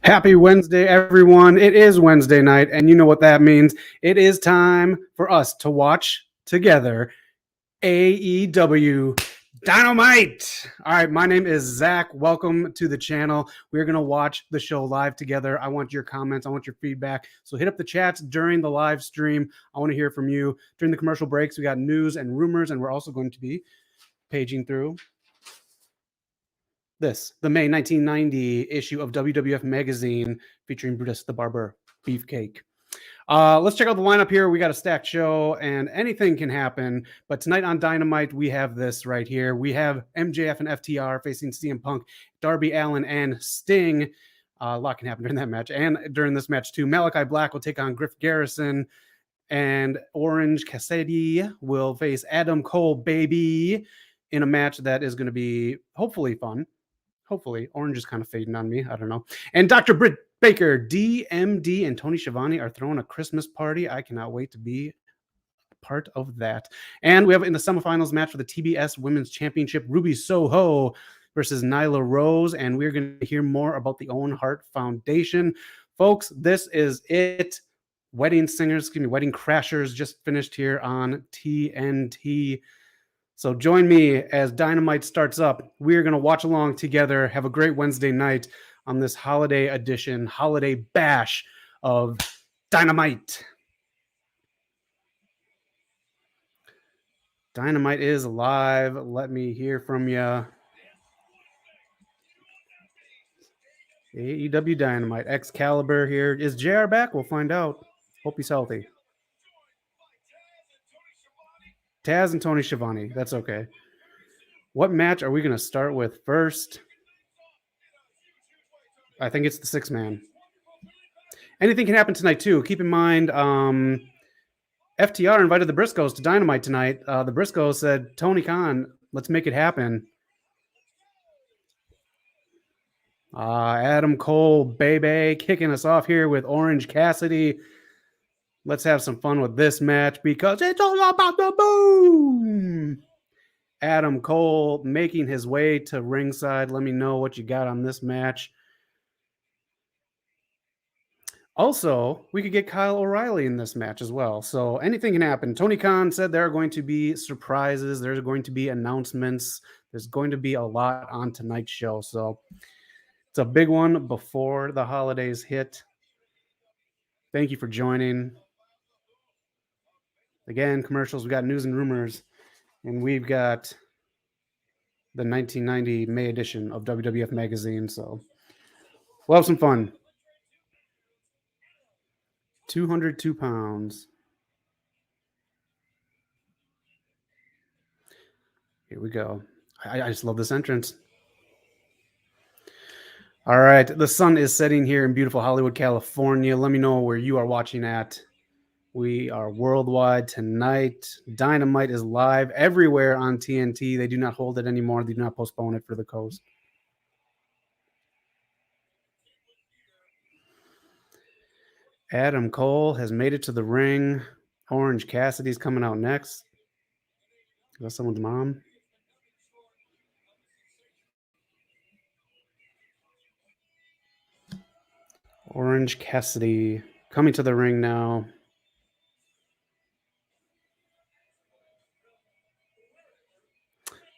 Happy Wednesday, everyone. It is Wednesday night, and you know what that means. It is time for us to watch together AEW Dynamite. All right, my name is Zach. Welcome to the channel. We're going to watch the show live together. I want your comments. I want your feedback. So hit up the chats during the live stream. I want to hear from you. During the commercial breaks, we got news and rumors, and we're also going to be paging through the May 1990 issue of WWF Magazine featuring Brutus the Barber Beefcake. Let's check out the lineup here. We got a stacked show, and anything can happen. But tonight on Dynamite, we have this right here. We have MJF and FTR facing CM Punk, Darby Allin, and Sting. A lot can happen during that match. And during this match, too, Malachi Black will take on Griff Garrison, and Orange Cassidy will face Adam Cole, baby, in a match that is going to be hopefully fun. Hopefully, Orange is kind of fading on me. I don't know. And Dr. Britt Baker, DMD, and Tony Schiavone are throwing a Christmas party. I cannot wait to be part of that. And we have in the semifinals match for the TBS Women's Championship, Ruby Soho versus Nyla Rose. And we're going to hear more about the Owen Hart Foundation. Folks, this is it. Wedding Crashers just finished here on TNT. So join me as Dynamite starts up. We're going to watch along together. Have a great Wednesday night on this holiday edition, holiday bash of Dynamite. Dynamite is live. Let me hear from you. AEW Dynamite, Excalibur here. Is JR back? We'll find out. Hope he's healthy. Taz and Tony Schiavone. That's okay. What match are we going to start with first? I think it's the 6-man. Anything can happen tonight, too. Keep in mind, FTR invited the Briscoes to Dynamite tonight. The Briscoes said, Tony Khan, let's make it happen. Adam Cole, baby, kicking us off here with Orange Cassidy. Let's have some fun with this match because it's all about the boom. Adam Cole making his way to ringside. Let me know what you got on this match. Also, we could get Kyle O'Reilly in this match as well. So anything can happen. Tony Khan said there are going to be surprises. There's going to be announcements. There's going to be a lot on tonight's show. So it's a big one before the holidays hit. Thank you for joining. Again, commercials. We got news and rumors. And we've got the 1990 May edition of WWF Magazine. So we'll have some fun. 202 pounds. Here we go. I just love this entrance. All right. The sun is setting here in beautiful Hollywood, California. Let me know where you are watching at. We are worldwide tonight. Dynamite is live everywhere on TNT. They do not hold it anymore. They do not postpone it for the coast. Adam Cole has made it to the ring. Orange Cassidy's coming out next. Is that someone's mom? Orange Cassidy coming to the ring now.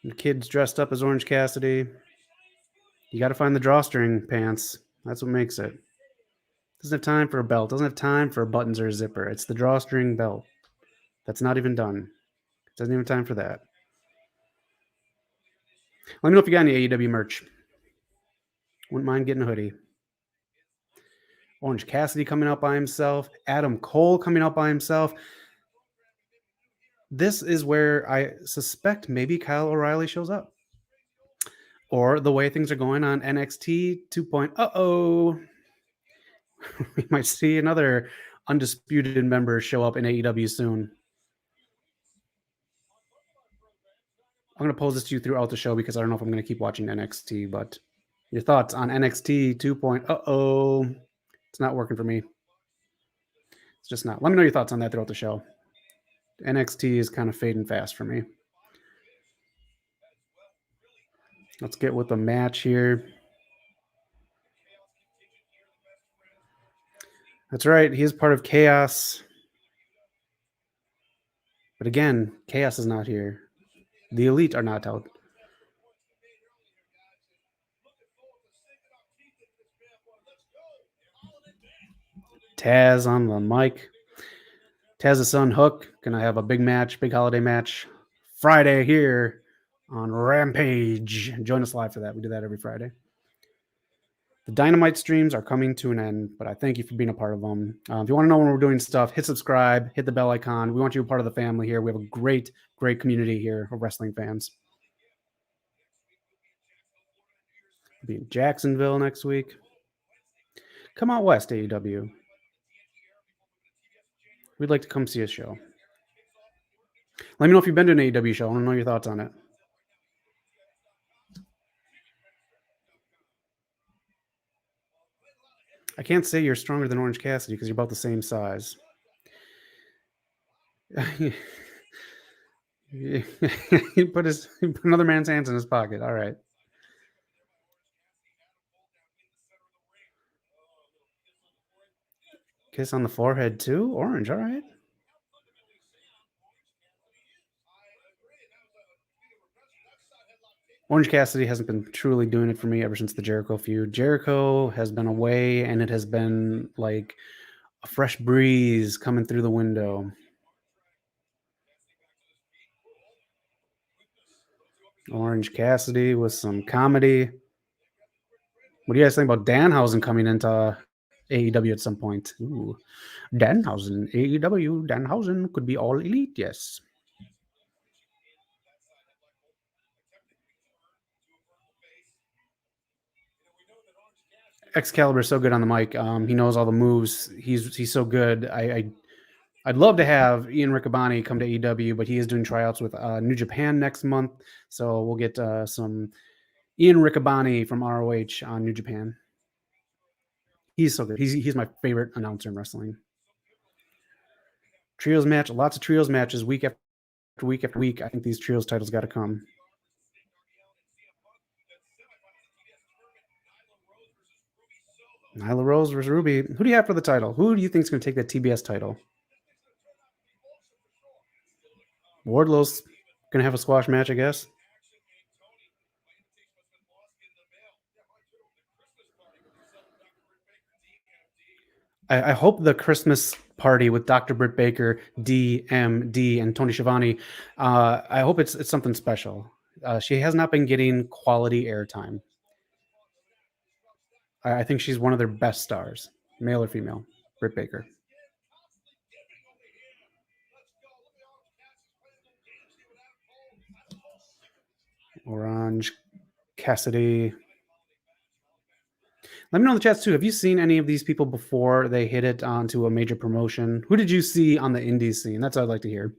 The kid's dressed up as Orange Cassidy. You got to find the drawstring pants. That's what makes it. Doesn't have time for a belt. Doesn't have time for buttons or a zipper. It's the drawstring belt. That's not even done. Doesn't even have time for that. Let me know if you got any AEW merch. Wouldn't mind getting a hoodie. Orange Cassidy coming out by himself. Adam Cole coming out by himself. This is where I suspect maybe Kyle O'Reilly shows up. Or the way things are going on NXT 2.0. We might see another undisputed member show up in AEW soon. I'm going to pose this to you throughout the show because I don't know if I'm going to keep watching NXT, but your thoughts on NXT 2.0. It's not working for me. It's just not. Let me know your thoughts on that throughout the show. NXT is kind of fading fast for me. Let's get with the match here. That's right. He is part of Chaos. But again, Chaos is not here. The Elite are not out. Taz on the mic. Taz's son Hook gonna have a big match, big holiday match Friday here on Rampage. Join us live for that. We do that every Friday. The Dynamite streams are coming to an end, but I thank you for being a part of them. If you want to know when we're doing stuff, hit subscribe, hit the bell icon. We want you a part of the family here. We have a great, great community here of wrestling fans. We'll be in Jacksonville next week. Come out west, AEW. We'd like to come see a show. Let me know if you've been to an AEW show. I want to know your thoughts on it. I can't say you're stronger than Orange Cassidy because you're about the same size. he put another man's hands in his pocket. All right. Kiss on the forehead too. Orange. All right. Orange Cassidy hasn't been truly doing it for me ever since the Jericho feud. Jericho has been away, and it has been like a fresh breeze coming through the window. Orange Cassidy with some comedy. What do you guys think about Danhausen coming into AEW at some point? Ooh, Danhausen, AEW, Danhausen could be all elite, yes. Excalibur is so good on the mic. He knows all the moves. He's so good. I'd love to have Ian Riccaboni come to AEW, but he is doing tryouts with New Japan next month, so we'll get some Ian Riccaboni from ROH on New Japan. He's so good. He's my favorite announcer in wrestling. Trios match, lots of trios matches week after week after week. I think these trios titles got to come. Nyla Rose versus Ruby. Who do you have for the title? Who do you think is going to take that TBS title? Wardlow's going to have a squash match, I guess. I hope the Christmas party with Dr. Britt Baker, DMD, and Tony Schiavone, I hope it's something special. She has not been getting quality airtime. I think she's one of their best stars, male or female, Britt Baker. Orange Cassidy. Let me know in the chats too. Have you seen any of these people before they hit it onto a major promotion? Who did you see on the indies scene? That's what I'd like to hear.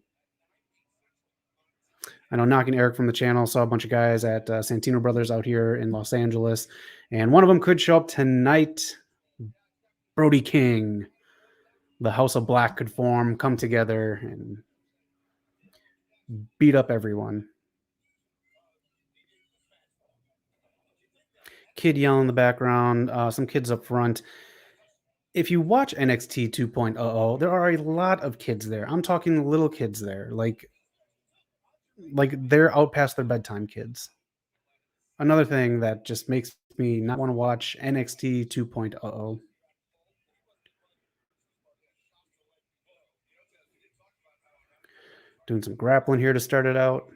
I know Knocking Eric from the channel saw a bunch of guys at Santino Brothers out here in Los Angeles, and one of them could show up tonight. Brody King, the House of Black could form, come together, and beat up everyone. Kid yelling in the background, some kids up front. If you watch NXT 2.0, there are a lot of kids there. I'm talking little kids there, like they're out past their bedtime kids. Another thing that just makes me not want to watch NXT 2.0. Doing some grappling here to start it out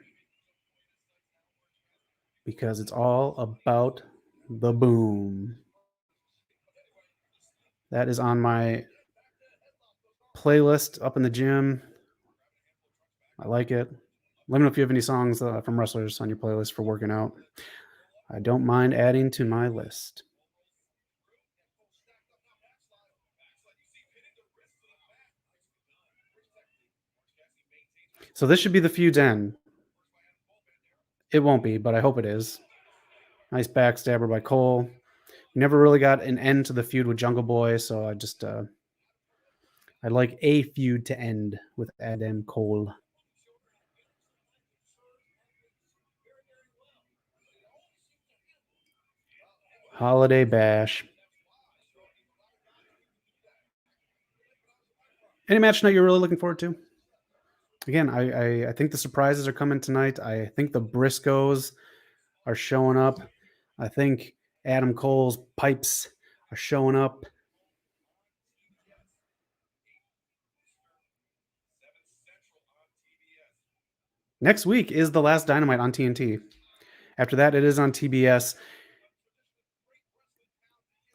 because it's all about the boom. That is on my playlist up in the gym. I like it. Let me know if you have any songs from wrestlers on your playlist for working out. I don't mind adding to my list. So this should be the feud's end. It won't be, but I hope it is. Nice backstabber by Cole. Never really got an end to the feud with Jungle Boy, so I just I'd like a feud to end with Adam Cole. Holiday Bash. Any match tonight you're really looking forward to? Again, I think the surprises are coming tonight. I think the Briscoes are showing up. I think Adam Cole's pipes are showing up. Next week is the last Dynamite on TNT. After that, it is on TBS.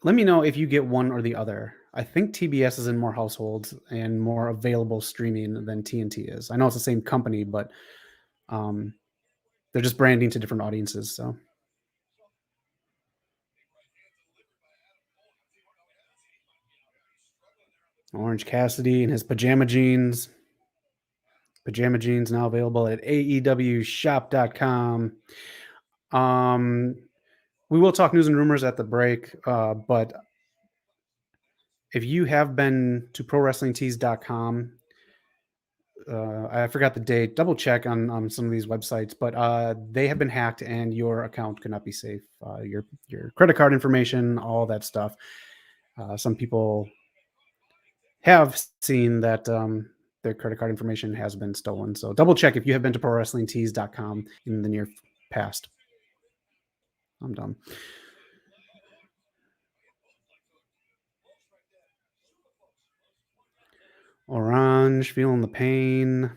Let me know if you get one or the other. I think TBS is in more households and more available streaming than TNT is. I know it's the same company, but um, they're just branding to different audiences. So Orange Cassidy and his pajama jeans. Pajama jeans now available at AEWshop.com. We will talk news and rumors at the break, but if you have been to ProWrestlingTees.com, I forgot the date. Double check on some of these websites, but they have been hacked and your account could not be safe. Your credit card information, all that stuff. Some people have seen that their credit card information has been stolen. So double check if you have been to ProWrestlingTees.com in the near past. I'm done. Orange, feeling the pain.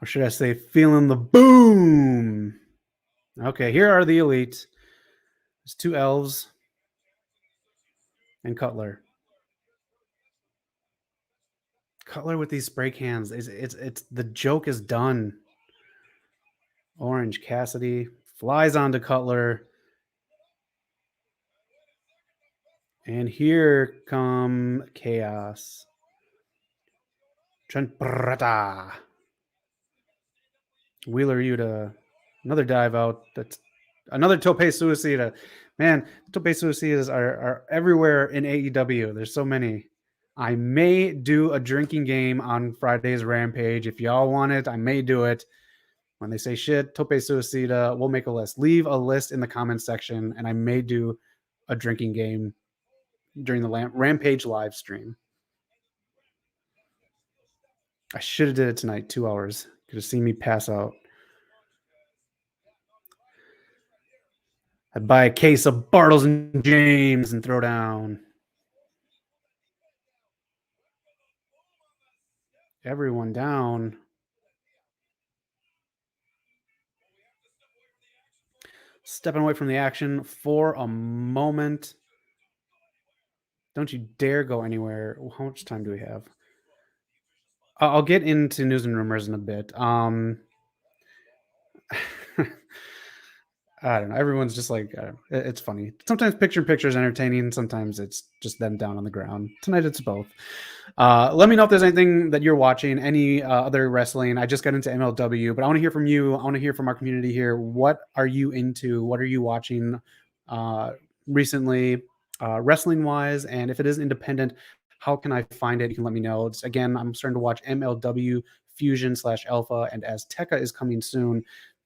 Or should I say, feeling the boom? Okay, here are the Elite. There's two elves and Cutler. Cutler with these spray cans. It's the joke is done. Orange Cassidy flies onto Cutler. And here come Chaos. Trent Beretta. Wheeler Yuta. Another dive out. That's another Tope Suicida. Man, Tope Suicidas are everywhere in AEW. There's so many. I may do a drinking game on Friday's Rampage. If y'all want it, I may do it. When they say shit, Tope Suicida, we'll make a list. Leave a list in the comments section, and I may do a drinking game during the Rampage live stream. I should have did it tonight, 2 hours. Could have seen me pass out. I'd buy a case of Bartles and James and throw down. Everyone down. Stepping away from the action for a moment. Don't you dare go anywhere. How much time do we have? I'll get into news and rumors in a bit. I don't know. Everyone's just like, it's funny. Sometimes picture is entertaining. Sometimes it's just them down on the ground. Tonight it's both. Let me know if there's anything that you're watching, any other wrestling. I just got into MLW, but I want to hear from you. I want to hear from our community here. What are you into? What are you watching recently, wrestling wise? And if it is independent, how can I find it? You can let me know. Again, I'm starting to watch MLW Fusion / Alpha, and Azteca is coming soon,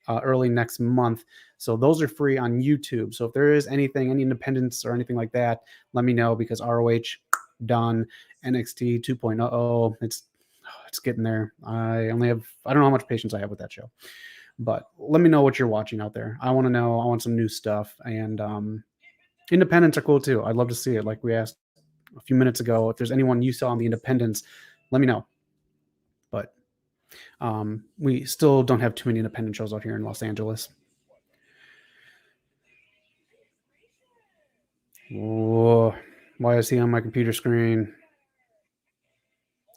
early next month. So those are free on YouTube. So if there is anything, any independence or anything like that, let me know, because ROH done, NXT 2.0, it's getting there. I don't know how much patience I have with that show, but let me know what you're watching out there. I want to know. I want some new stuff, and independents are cool too. I'd love to see it. Like we asked a few minutes ago, if there's anyone you saw on the independents, let me know. But we still don't have too many independent shows out here in Los Angeles. Whoa. Why is he on my computer screen?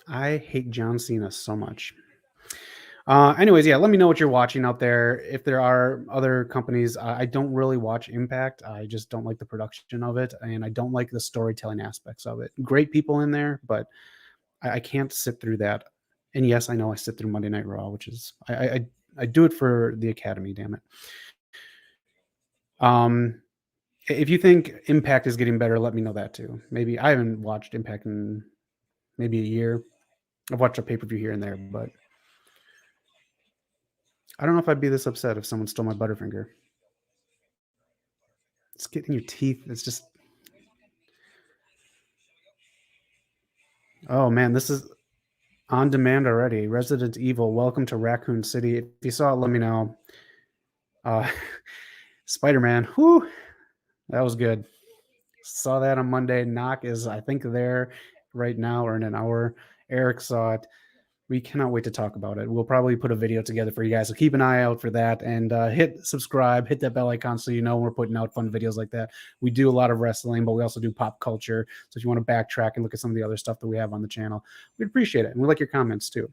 I hate John Cena so much. Anyways, yeah, let me know what you're watching out there. If there are other companies, I don't really watch Impact. I just don't like the production of it, and I don't like the storytelling aspects of it. Great people in there, but I can't sit through that. And yes, I know I sit through Monday Night Raw, which is I do it for the Academy. Damn it. If you think Impact is getting better, let me know that too. Maybe I haven't watched Impact in maybe a year. I've watched a pay-per-view here and there, but I don't know if I'd be this upset if someone stole my Butterfinger. It's getting your teeth. It's just Oh man, this is on demand already. Resident Evil, Welcome to Raccoon City. If you saw it, let me know. Spider-Man, whew, that was good. Saw that on Monday. Knock is, I think, there right now or in an hour. Eric saw it. We cannot wait to talk about it. We'll probably put a video together for you guys. So keep an eye out for that and hit subscribe, hit that bell icon so you know when we're putting out fun videos like that. We do a lot of wrestling, but we also do pop culture. So if you want to backtrack and look at some of the other stuff that we have on the channel, we'd appreciate it. And we like your comments too.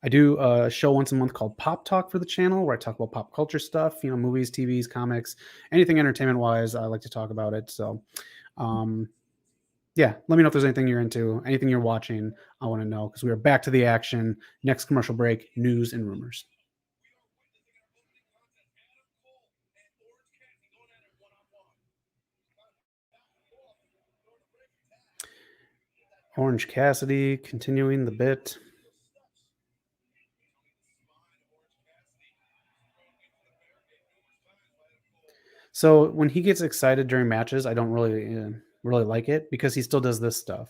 I do a show once a month called Pop Talk for the channel where I talk about pop culture stuff, movies, TVs, comics, anything entertainment wise. I like to talk about it. So, yeah, let me know if there's anything you're into, anything you're watching. I want to know because we are back to the action. Next commercial break, news and rumors. Orange Cassidy continuing the bit. So when he gets excited during matches, I don't really like it because he still does this stuff.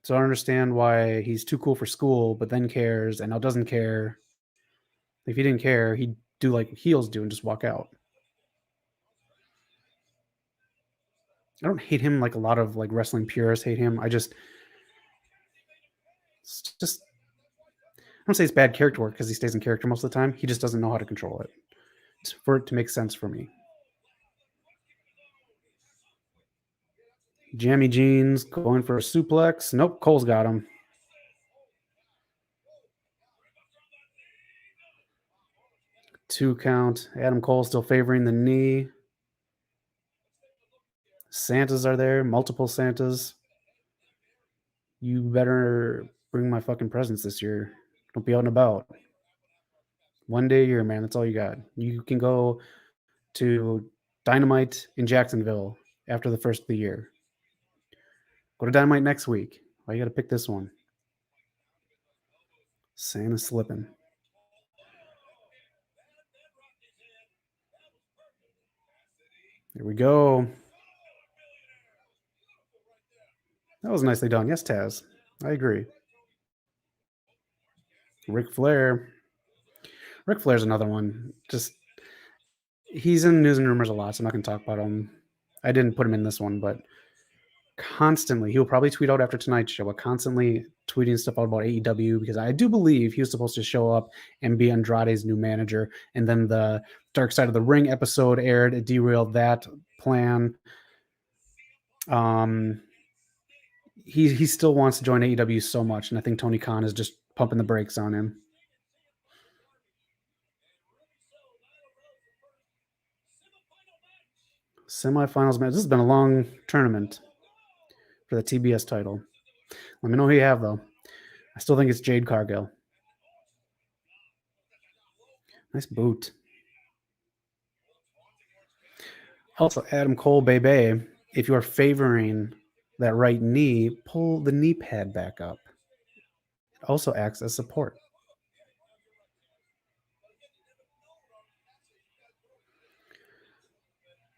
So I don't understand why he's too cool for school, but then cares and now doesn't care. If he didn't care, he'd do like heels do and just walk out. I don't hate him like a lot of like wrestling purists hate him. It's just I don't say it's bad character work because he stays in character most of the time. He just doesn't know how to control it for it to make sense for me. Jammy Jeans going for a suplex. Nope, Cole's got him. 2 count. Adam Cole still favoring the knee. Santas are there, multiple Santas. You better bring my fucking presents this year. Don't be out and about. One day a year, man. That's all you got. You can go to Dynamite in Jacksonville after the first of the year. Go to Dynamite next week. Why you got to pick this one? Santa slipping. Here we go. That was nicely done. Yes, Taz. I agree. Ric Flair. Ric Flair's another one. Just he's in news and rumors a lot, so I'm not going to talk about him. I didn't put him in this one, but constantly, he'll probably tweet out after tonight's show, but constantly tweeting stuff out about AEW because I do believe he was supposed to show up and be Andrade's new manager. And then the Dark Side of the Ring episode aired. It derailed that plan. He still wants to join AEW so much, and I think Tony Khan is just pumping the brakes on him. Semifinals match. This has been a long tournament for the TBS title. Let me know who you have, though. I still think it's Jade Cargill. Nice boot. Also, Adam Cole, baby, if you are favoring that right knee, pull the knee pad back up. It also acts as support.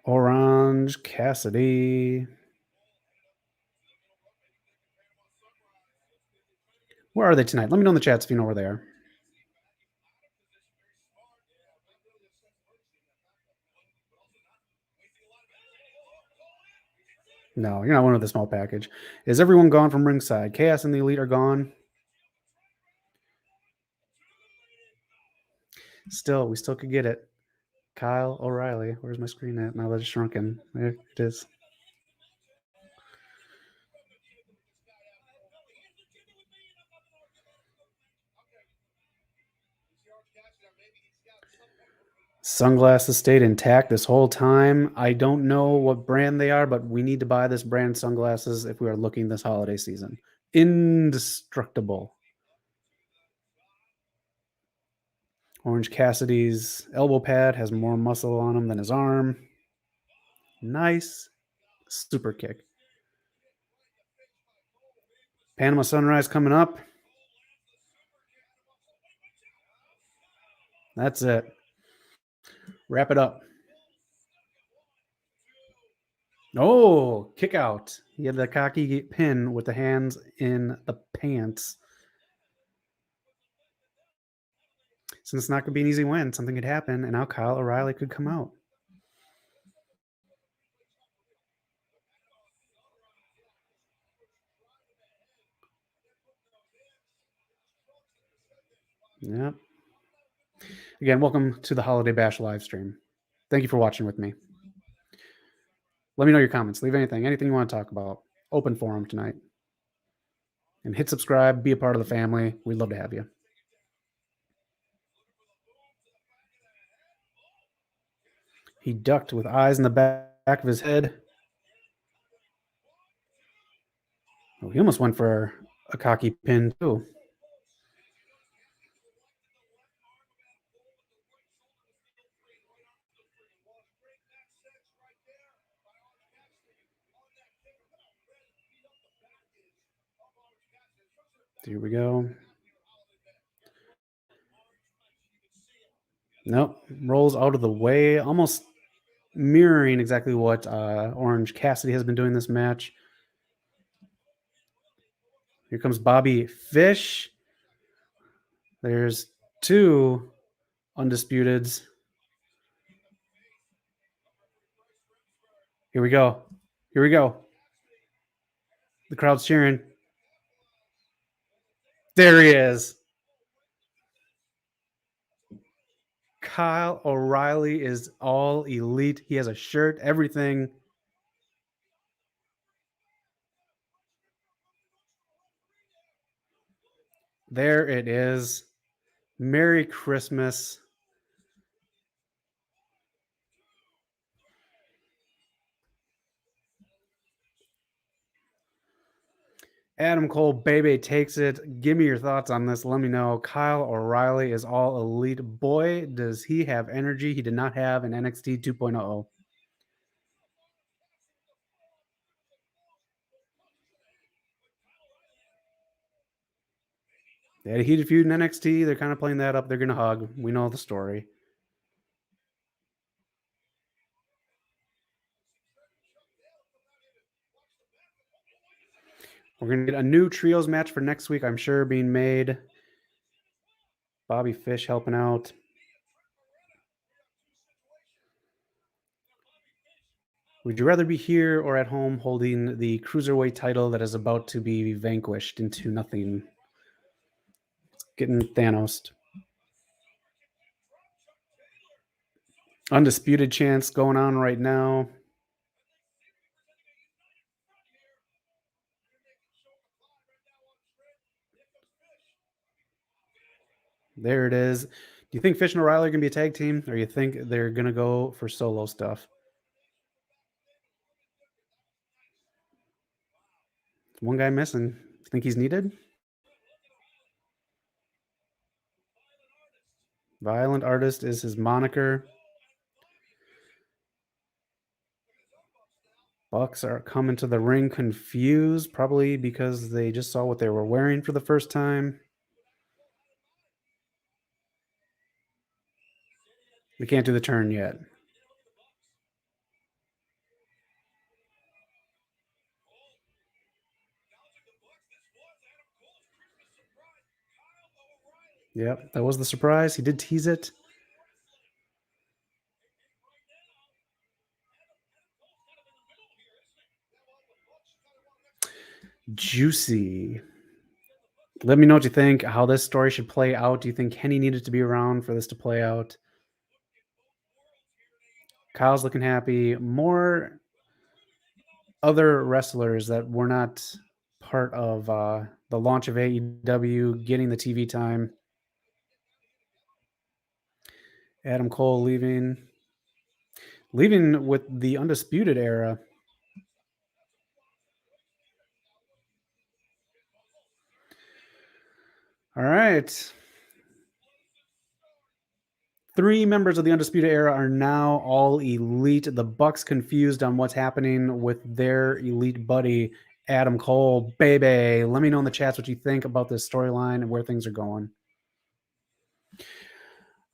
Orange Cassidy. Where are they tonight? Let me know in the chats if you know where they are. No, you're not one with the small package. Is everyone gone from ringside? Chaos and the Elite are gone. We still could get it. Kyle O'Reilly. Where's my screen at? Now that it's shrunken. There it is. Sunglasses stayed intact this whole time. I don't know what brand they are, but we need to buy this brand sunglasses if we are looking this holiday season. Indestructible. Orange Cassidy's elbow pad has more muscle on him than his arm. Nice super kick. Panama Sunrise coming up. That's it. Wrap it up. Oh, kick out. He had the cocky pin with the hands in the pants. Since it's not going to be an easy win, something could happen, and now Kyle O'Reilly could come out. Yep. Again, welcome to the Holiday Bash live stream. Thank you for watching with me. Let me know your comments. Leave anything you want to talk about. Open forum tonight. And hit subscribe. Be a part of the family. We'd love to have you. He ducked with eyes in the back of his head. Oh, he almost went for a cocky pin, too. Here we go. Nope. Rolls out of the way. Almost mirroring exactly what Orange Cassidy has been doing this match. Here comes Bobby Fish. There's two undisputeds. Here we go. Here we go. The crowd's cheering. There he is. Kyle O'Reilly is all elite. He has a shirt, everything. There it is. Merry Christmas. Adam Cole, baby, takes it. Give me your thoughts on this. Let me know. Kyle O'Reilly is all elite. Boy, does he have energy he did not have in NXT 2.0. They had a heated feud in NXT. They're kind of playing that up. They're going to hug. We know the story. We're going to get a new trios match for next week, I'm sure, being made. Bobby Fish helping out. Would you rather be here or at home holding the Cruiserweight title that is about to be vanquished into nothing? It's getting Thanos. Undisputed chance going on right now. There it is. Do you think Fish and O'Reilly are going to be a tag team, or you think they're going to go for solo stuff? One guy missing. Think he's needed? Violent Artist is his moniker. Bucks are coming to the ring confused, probably because they just saw what they were wearing for the first time. We can't do the turn yet. Yep, that was the surprise. He did tease it. Juicy. Let me know what you think, how this story should play out. Do you think Kenny needed to be around for this to play out? Kyle's looking happy. More other wrestlers that were not part of the launch of AEW getting the TV time. Adam Cole leaving with the Undisputed Era. All right. 3 members of the Undisputed Era are now all elite. The Bucks confused on what's happening with their elite buddy, Adam Cole. Baby, let me know in the chats what you think about this storyline and where things are going.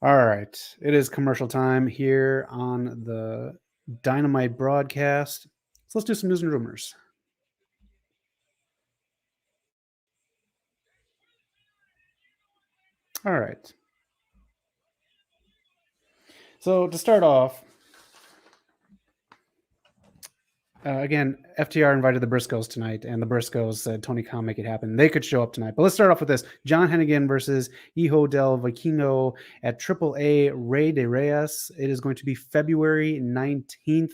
All right. It is commercial time here on the Dynamite broadcast. So let's do some news and rumors. All right. So to start off, again, FTR invited the Briscoes tonight, and the Briscoes said Tony Khan make it happen. They could show up tonight. But let's start off with this. John Hennigan versus Hijo del Vikingo at AAA Rey de Reyes. It is going to be February 19th.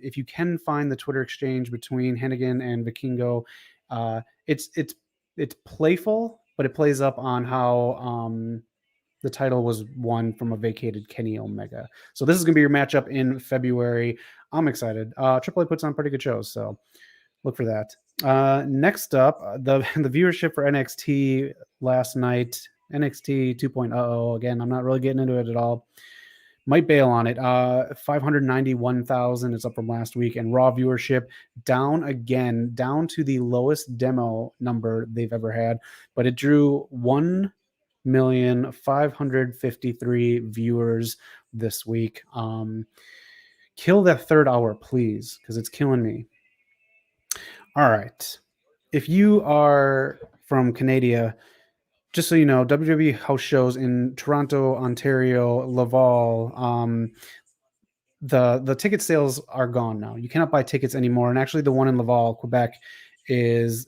If you can find the Twitter exchange between Hennigan and Vikingo, it's playful, but it plays up on how the title was won from a vacated Kenny Omega. So this is going to be your matchup in February. I'm excited. AAA puts on pretty good shows, so look for that. Next up, the viewership for NXT last night, NXT 2.0. Again, I'm not really getting into it at all. Might bail on it. 591,000 is up from last week, and Raw viewership down again, down to the lowest demo number they've ever had, but it drew 1,553 viewers this week. Kill that third hour, please, because it's killing me. All right. If you are from Canada, just so you know, WWE house shows in Toronto, Ontario, Laval, the ticket sales are gone now. You cannot buy tickets anymore. And actually, the one in Laval, Quebec, is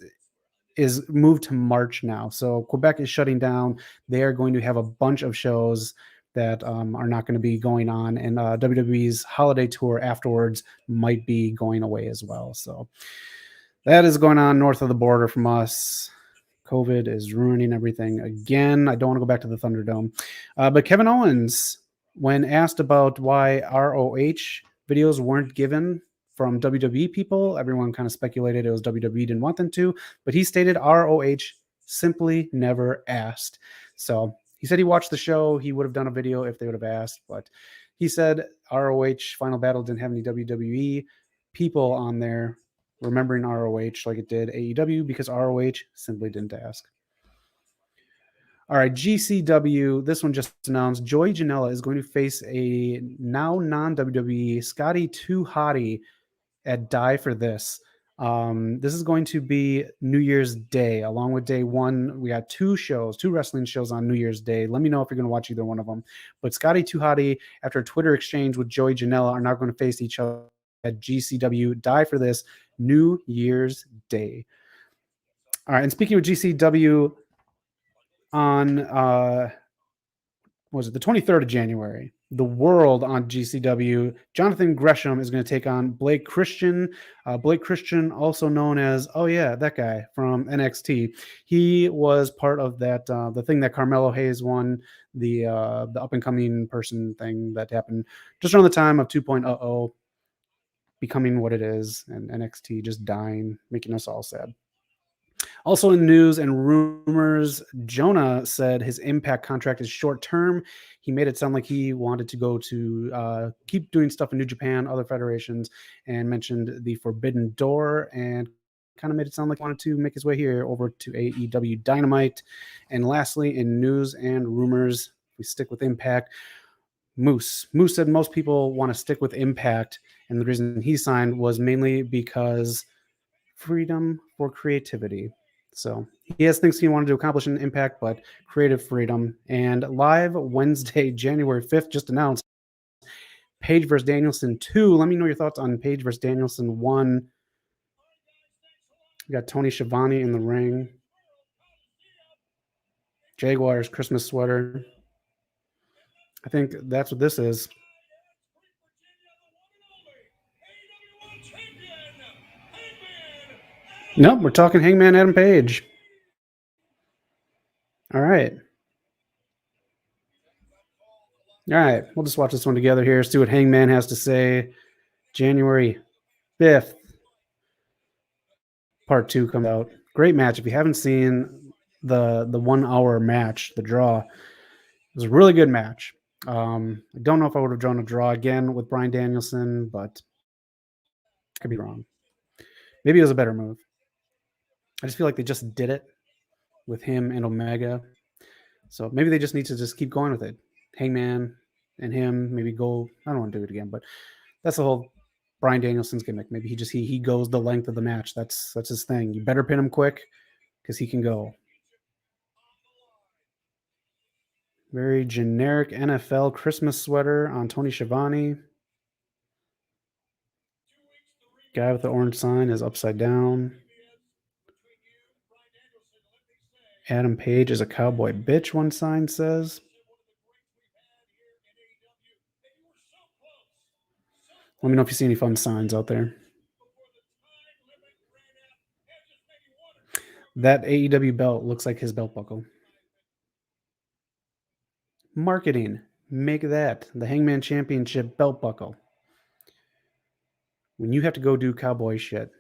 moved to March now. So Quebec is shutting down. They are going to have a bunch of shows that are not going to be going on, and WWE's holiday tour afterwards might be going away as well. So that is going on north of the border from us. COVID is ruining everything again. I don't want to go back to the Thunderdome. But Kevin Owens, when asked about why ROH videos weren't given from WWE people, everyone kind of speculated it was WWE didn't want them to, but he stated ROH simply never asked. So he said he watched the show. He would have done a video if they would have asked, but he said ROH Final Battle didn't have any WWE people on there remembering ROH like it did AEW because ROH simply didn't ask. All right, GCW. This one just announced Joey Janela is going to face a now non-WWE Scotty 2 Hottie at Die for This. This is going to be New Year's Day, along with day one. We got two wrestling shows on New Year's Day. Let me know if you're going to watch either one of them. But Scotty 2 Hottie, after a Twitter exchange with Joey Janela, are now going to face each other at GCW Die for This New Year's Day. All right, and speaking of GCW, on was it the 23rd of January, the World on GCW, Jonathan Gresham is going to take on Blake Christian. Blake Christian, also known as, oh yeah, that guy from NXT. He was part of that the thing that Carmelo Hayes won, the up and coming person thing that happened just around the time of 2.0 becoming what it is, and NXT just dying, making us all sad. Also in news and rumors, Jonah said his Impact contract is short term. He made it sound like he wanted to go to keep doing stuff in New Japan, other federations, and mentioned the Forbidden Door, and kind of made it sound like he wanted to make his way here over to AEW Dynamite. And lastly, in news and rumors, we stick with Impact. Moose said most people want to stick with Impact, and the reason he signed was mainly because freedom for creativity. So he has things he wanted to accomplish in Impact, but creative freedom. And live Wednesday, January 5th, just announced Page versus Danielson 2. Let me know your thoughts on Page versus Danielson 1. We got Tony Schiavone in the ring. Jaguars Christmas sweater. I think that's what this is. Nope, we're talking Hangman Adam Page. All right. All right, we'll just watch this one together here, see what Hangman has to say. January 5th, part 2 comes out. Great match. If you haven't seen the 1 hour match, the draw, it was a really good match. I don't know if I would have drawn a draw again with Bryan Danielson, but I could be wrong. Maybe it was a better move. I just feel like they just did it with him and Omega. So maybe they just need to just keep going with it. Hangman and him, maybe go. I don't want to do it again, but that's the whole Bryan Danielson's gimmick. Maybe he goes the length of the match. That's his thing. You better pin him quick because he can go. Very generic NFL Christmas sweater on Tony Schiavone. Guy with the orange sign is upside down. Adam Page is a cowboy bitch, one sign says. Let me know if you see any fun signs out there. That AEW belt looks like his belt buckle. Marketing. Make that the Hangman Championship belt buckle. When you have to go do cowboy shit,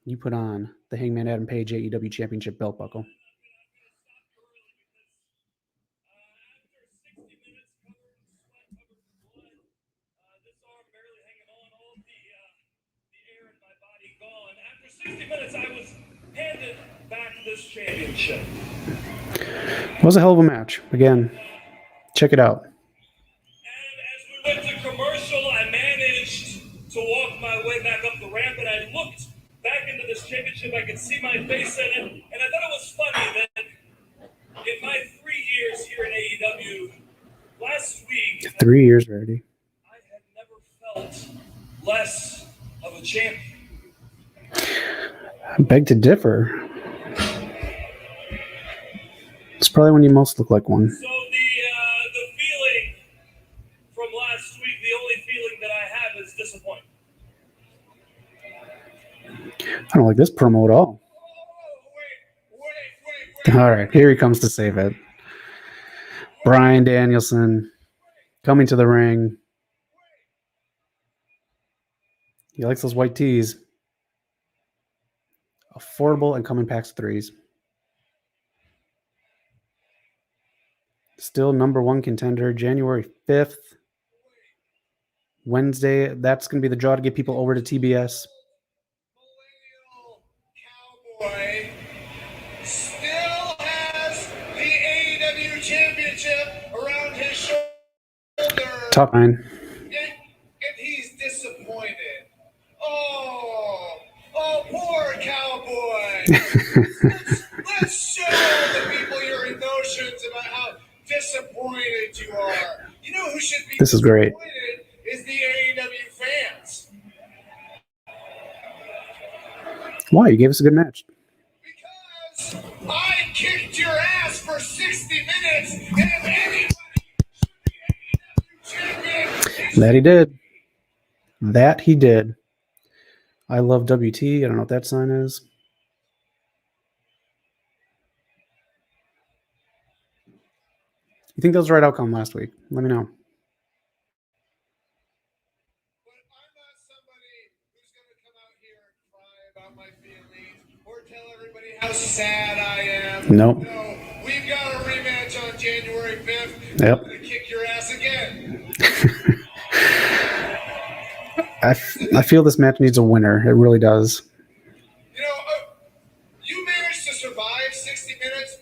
you put on the Hangman Adam Page AEW Championship belt buckle. After 60 minutes, I was handed back this championship. It was a hell of a match. Again, check it out. And as we went to commercial, I managed to walk my way back up the ramp, and I looked back into this championship. I could see my face in it, and I thought it was funny that in my 3 years here in AEW, last week, 3 years already, I had never felt less of a champion. I beg to differ. It's probably when you most look like one. So the feeling from last week, the only feeling that I have is disappointment. I don't like this promo at all. Wait. All right, here he comes to save it. Bryan Danielson coming to the ring. He likes those white tees. Affordable and come in packs of threes. Still number one contender, January 5th. Wednesday. That's going to be the draw to get people over to TBS. Cowboy still has the AEW Championship around his shoulder. Top 9. And he's disappointed. Oh, poor cowboy. let's show the people your emotions about how disappointed you are. You know who should be This is great. disappointed is the AEW fans. Why? You gave us a good match. Because I kicked your ass for 60 minutes, and if anybody should be AEW champion, That he did. That he did. I love WT. I don't know what that sign is. You think that was the right outcome last week? Let me know. But I'm not somebody who's going to come out here and cry about my feelings or tell everybody how sad I am. Nope. No, we've got a rematch on January 5th. Yep. I'm going to kick your ass again. I feel this match needs a winner. It really does. You know, you managed to survive 60 minutes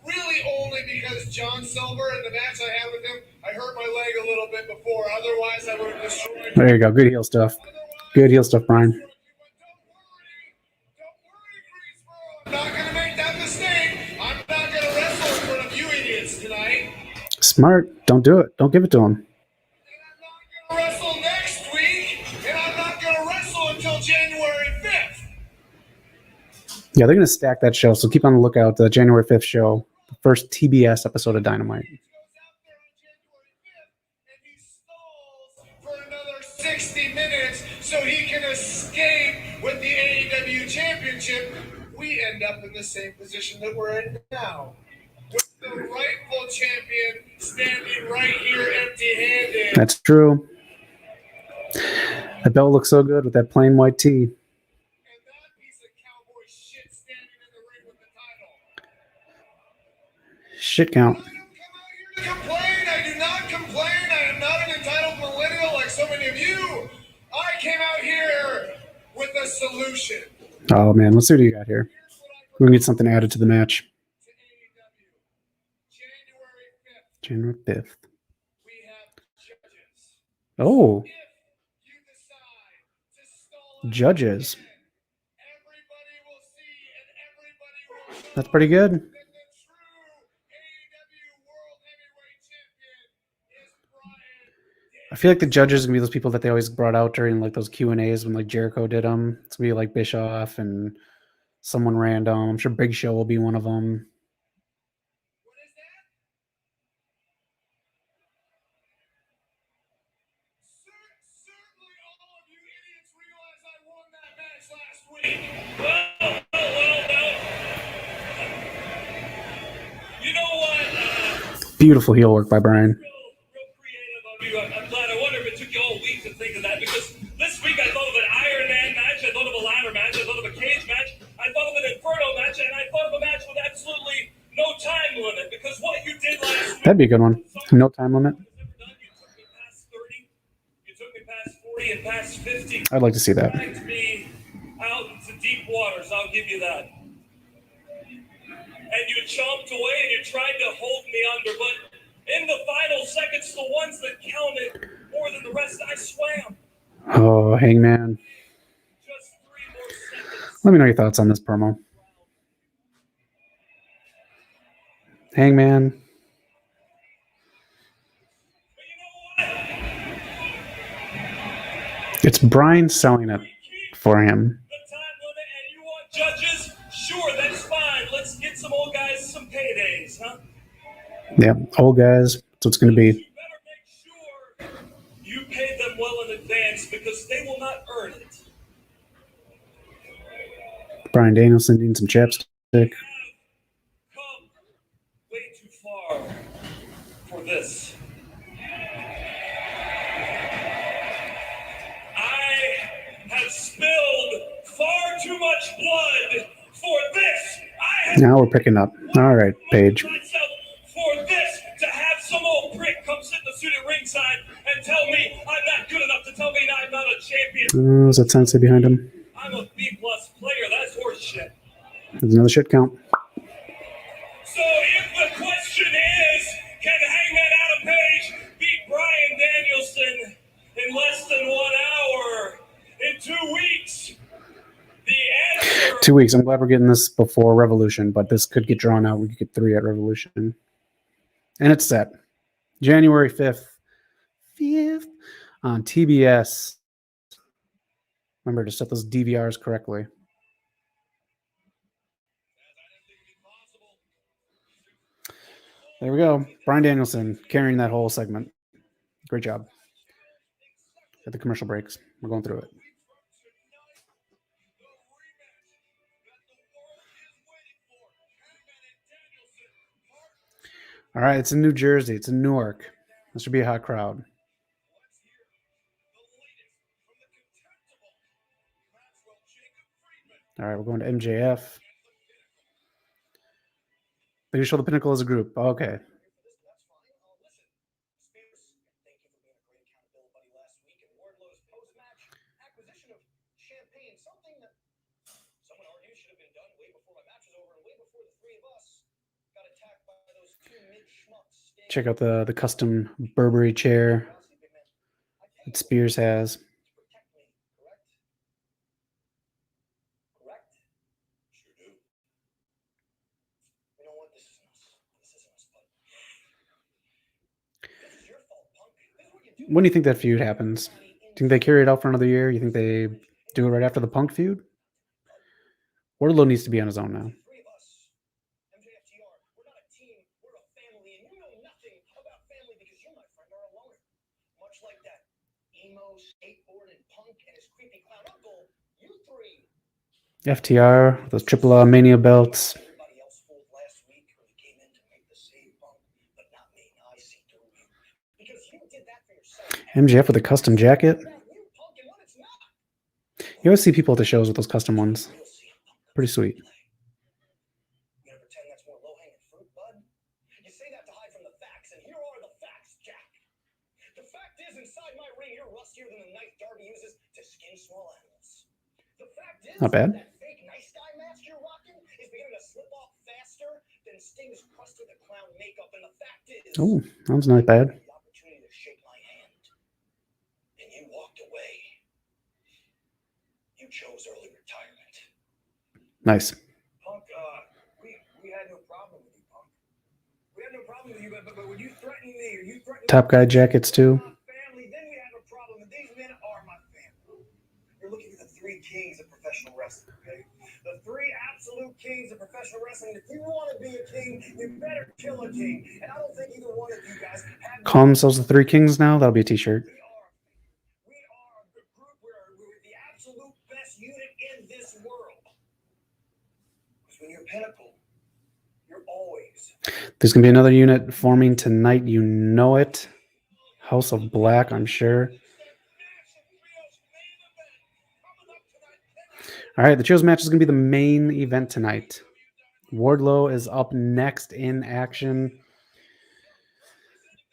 really only because John Silver in the match I had with him, I hurt my leg a little bit before. Otherwise, I would have destroyed you. There you go. Good heel stuff. Good heel stuff, Brian. Don't worry, Greensboro. I'm not going to make that mistake. I'm not going to wrestle in front of you idiots tonight. Smart. Don't do it. Don't give it to him. And I'm not going to wrestle next week. And I'm not going to wrestle until January 5th. Yeah, they're going to stack that show, so keep on the lookout. The January 5th show, the first TBS episode of Dynamite. He goes out there on January 5th and he stalls for another 60 minutes so he can escape with the AEW Championship. We end up in the same position that we're in now, with the rightful champion standing right here empty-handed. That's true. That belt looks so good with that plain white tee. And that piece of cowboy shit standing in the ring with the title. Shit count. I don't come out here to complain. I do not complain. I am not an entitled millennial like so many of you. I came out here with a solution. Oh, man. Let's see what you got here. Here's what I We're going to get something added to the match. to AEW. January 5th, January 5th. we have judges. Oh, If you decide Judges. That's pretty good. I feel like the judges are gonna be those people that they always brought out during like those Q&As when like Jericho did them. It's gonna be like Bischoff and someone random. I'm sure Big Show will be one of them. You know what? Beautiful heel work by Brian. Real creative of you. I'm glad. I wonder if it took you all week to think of that, because this week I thought of an Iron Man match, I thought of a ladder match, I thought of a cage match, I thought of an Inferno match, and I thought of a match with absolutely no time limit, because what you did last week... That'd be a good one. No time limit. You took me past 30, you took me past 40 and past 50. I'd like to see that. You dragged me out into deep waters, I'll give you that. And you chomped away and you tried to hold me under, but in the final seconds, the ones that counted more than the rest, I swam. Oh, Hangman. Just 3 more seconds. Let me know your thoughts on this promo. Hangman. But you know what? It's Brian selling it for him. The time limit, and you want judges? Sure, that's fine. Let's get some old guys some paydays, huh? Yeah, old guys. That's what it's going to be. You better make sure you pay them well in advance, because they will not earn it. Brian Danielson needing some chapstick. Have come way too far for this. I have spilled far too much blood for this. I have Now we're picking up. All right, Paige. myself for this, to have some old prick come sit in the suit at ringside and tell me I'm not good enough, to tell me I'm not a champion. Is that Sensei behind him? I'm a B-plus player. That's horse shit. There's another shit count. So if the question is, can Hangman Adam Page beat Brian Danielson in less than 1 hour in 2 weeks? The answer... 2 weeks. I'm glad we're getting this before Revolution, but this could get drawn out. We could get 3 at Revolution. And it's set. January 5th. 5th on TBS. Remember to set those DVRs correctly. There we go. Brian Danielson carrying that whole segment. Great job. At the commercial breaks. We're going through it. All right, it's in New Jersey. It's in Newark. This should be a hot crowd. All right, we're going to MJF. They show the Pinnacle as a group. Okay. Check out the custom Burberry chair that Spears has. When do you think that feud happens? Do you think they carry it out for another year? You think they do it right after the Punk feud? Wardlow needs to be on his own now. FTR, those Triple Mania belts. MJF with a custom jacket. You always see people at the shows with those custom ones. Pretty sweet. Not bad. Oh, that was not bad. chose early retirement. Nice. Punk, we had no problem with you, Punk. We had no problem with you, but when you threaten me or you threaten Top Guy jackets too. my family, then we have a problem. And these men are my family. You're looking at the three kings of professional wrestling, okay? The three absolute kings of professional wrestling. If you want to be a king, you better kill a king. And I don't think either one of you guys have. Call themselves the Three Kings now. That'll be a T-shirt. We are the group. We're the absolute best unit in this world. Because when you're pinnacle, you're always. There's gonna be another unit forming tonight. You know it. House of Black, I'm sure. All right, the Trios match is going to be the main event tonight. Wardlow is up next in action.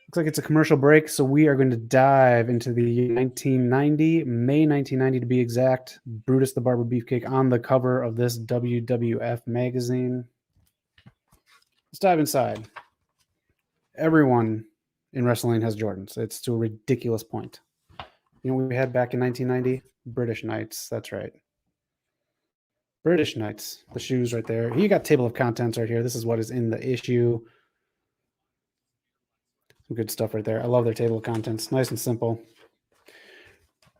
Looks like it's a commercial break, so we are going to dive into the year 1990, May 1990 to be exact. Brutus the Barber Beefcake on the cover of this WWF magazine. Let's dive inside. Everyone in wrestling has Jordans. It's to a ridiculous point. You know what we had back in 1990? British Knights. That's right. British Knights, the shoes right there. You got table of contents right here. This is what is in the issue. Some good stuff right there. I love their table of contents. Nice and simple.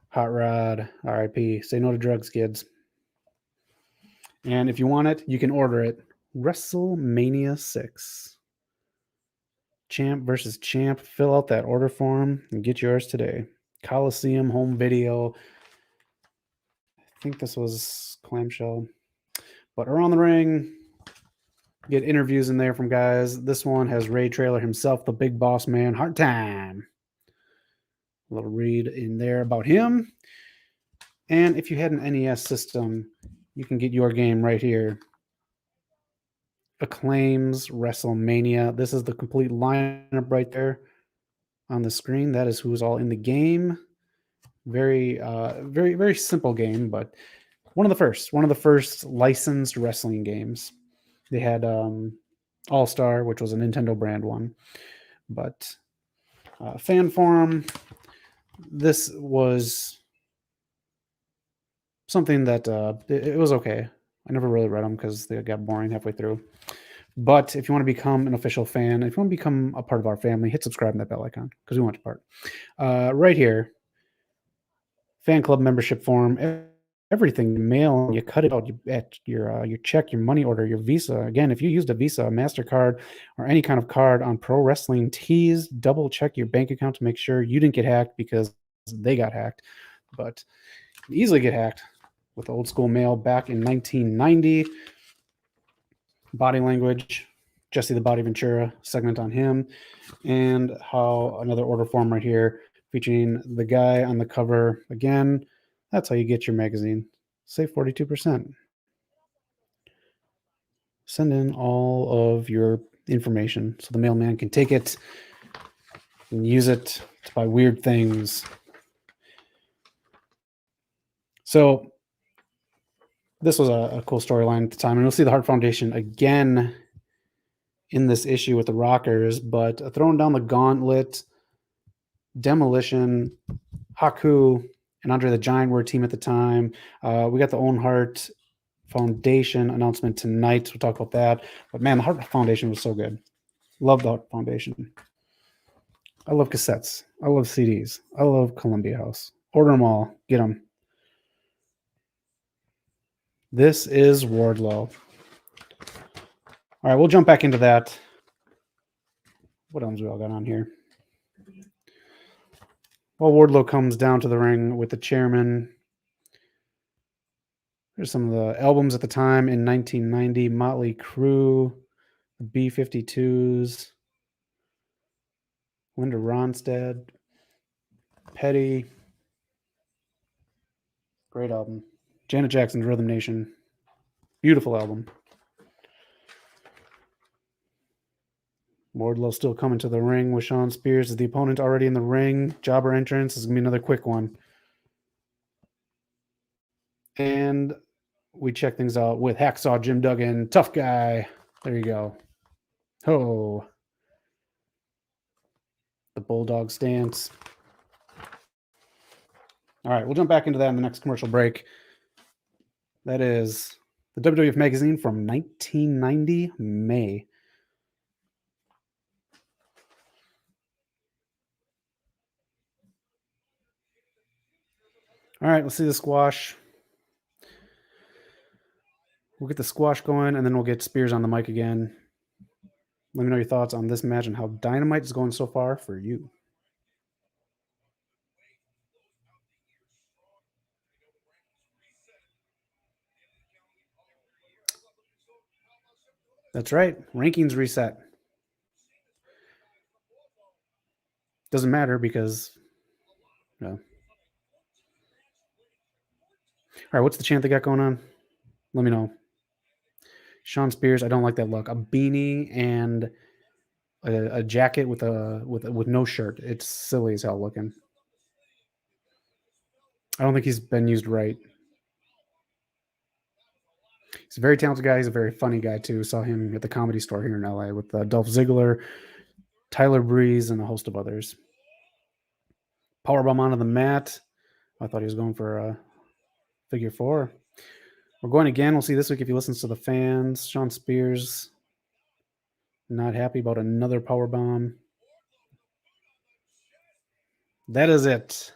Hot Rod, RIP. Say no to drugs, kids. And if you want it, you can order it. WrestleMania 6. Champ versus champ. Fill out that order form and get yours today. Coliseum home video. I think this was clamshell. But around the ring, get interviews in there from guys. This one has Ray Traylor himself, the big boss man. Hard time. A little read in there about him. And if you had an NES system, you can get your game right here. Acclaim's WrestleMania. This is the complete lineup right there on the screen. That is who's all in the game. Very, very simple game, but one of the first licensed wrestling games. They had All-Star, which was a Nintendo brand one, but fan forum. This was something that it was okay. I never really read them because they got boring halfway through. But if you want to become an official fan, if you want to become a part of our family, hit subscribe and that bell icon because we want your part. Right here, fan club membership form. Everything you mail, you cut it out. You at your check, your money order, your Visa. Again, if you used a Visa, a MasterCard, or any kind of card on Pro Wrestling Tees, double check your bank account to make sure you didn't get hacked because they got hacked. But you can easily get hacked with old school mail back in 1990. Body language, Jesse the Body Ventura segment on him, and how another order form right here featuring the guy on the cover again. That's how you get your magazine. Save 42%. Send in all of your information so the mailman can take it and use it to buy weird things. So this was a cool storyline at the time. And you'll see the Hart Foundation again in this issue with the Rockers, but throwing down the gauntlet, Demolition, Haku, and Andre the Giant were a team at the time. We got the Owen Hart Foundation announcement tonight. We'll talk about that. But man, the Hart Foundation was so good. Love the Hart Foundation. I love cassettes. I love CDs. I love Columbia House. Order them all. Get them. This is Wardlow. All right, we'll jump back into that. What else we all got on here? Well, Wardlow comes down to the ring with the chairman. There's some of the albums at the time in 1990. Motley Crue, the B-52s, Linda Ronstadt, Petty. Great album. Janet Jackson's Rhythm Nation. Beautiful album. Wardlow still coming to the ring with Shawn Spears as the opponent already in the ring. Jobber entrance. This is going to be another quick one. And we check things out with Hacksaw Jim Duggan. Tough guy. There you go. Oh. The Bulldog stance. All right, we'll jump back into that in the next commercial break. That is the WWF magazine from 1990 May. All right, let's see the squash. We'll get the squash going, and then we'll get Spears on the mic again. Let me know your thoughts on this match and how Dynamite is going so far for you. That's right. Rankings reset. Doesn't matter because, no. All right, what's the chant they got going on? Let me know. Sean Spears, I don't like that look. A beanie and a jacket with no shirt. It's silly as hell looking. I don't think he's been used right. He's a very talented guy. He's a very funny guy too. Saw him at the Comedy Store here in LA with Dolph Ziggler, Tyler Breeze, and a host of others. Powerbomb onto the mat. I thought he was going for a figure four. We're going again. We'll see this week if he listens to the fans. Sean Spears not happy about another powerbomb. That is it.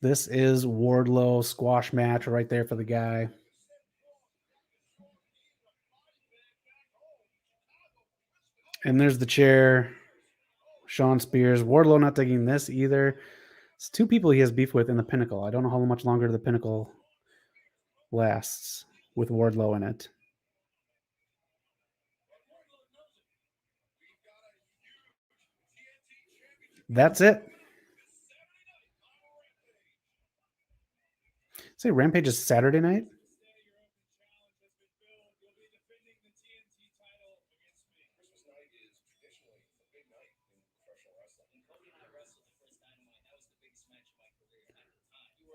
This is Wardlow squash match right there for the guy. And there's the chair. Sean Spears. Wardlow not taking this either. It's two people he has beef with in the Pinnacle. I don't know how much longer the Pinnacle lasts with Wardlow in it. That's it. Say Rampage is Saturday night?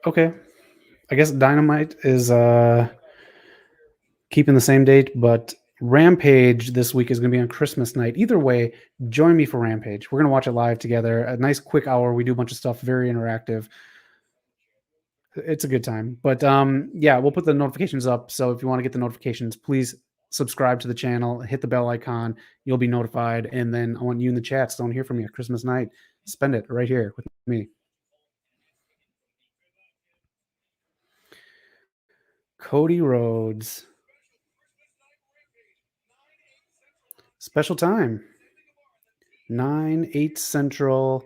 Okay. I guess Dynamite is keeping the same date, but Rampage this week is going to be on Christmas night. Either way, join me for Rampage. We're going to watch it live together. A nice quick hour. We do a bunch of stuff, very interactive. It's a good time. But yeah, we'll put the notifications up. So if you want to get the notifications, please subscribe to the channel, hit the bell icon. You'll be notified. And then I want you in the chats. Don't hear from you Christmas night. Spend it right here with me. Cody Rhodes. Special time. 9/8 Central,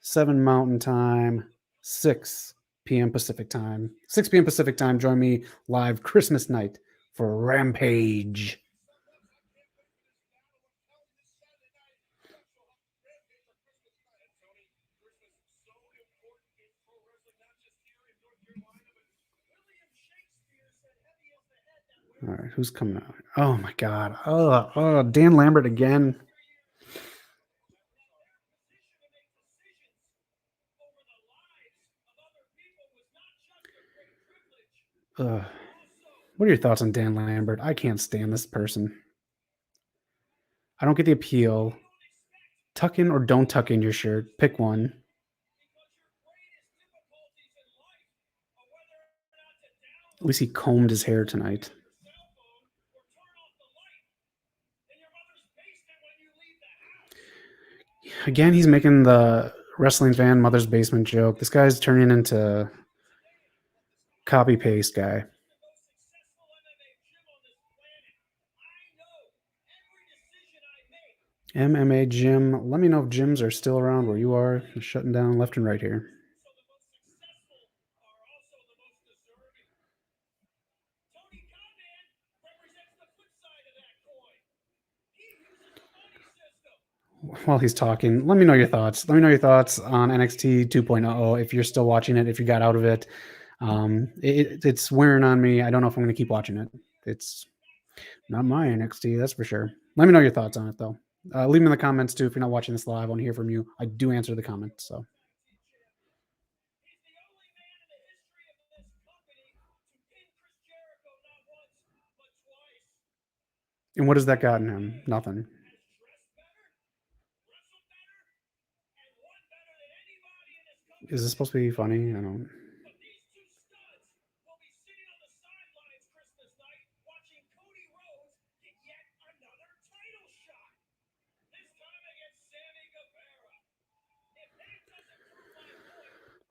7 Mountain Time, 6 p.m. Pacific Time. 6 p.m. Pacific Time. Join me live Christmas night for Rampage. All right, who's coming out? Oh my God! Oh, Dan Lambert again. What are your thoughts on Dan Lambert? I can't stand this person. I don't get the appeal. Tuck in or don't tuck in your shirt. Pick one. At least he combed his hair tonight. Again, he's making the wrestling fan mother's basement joke. This guy's turning into copy paste guy. MMA gym. Let me know if gyms are still around where you are. They're shutting down left and right here. While he's talking, let me know your thoughts. Let me know your thoughts on NXT 2.0 if you're still watching it, if you got out of it. It's wearing on me. I don't know if I'm going to keep watching it. It's not my NXT, that's for sure. Let me know your thoughts on it, though. Leave them in the comments, too. If you're not watching this live, I want to hear from you. I do answer the comments, so. And what has that gotten him? Nothing. Is this supposed to be funny? I don't.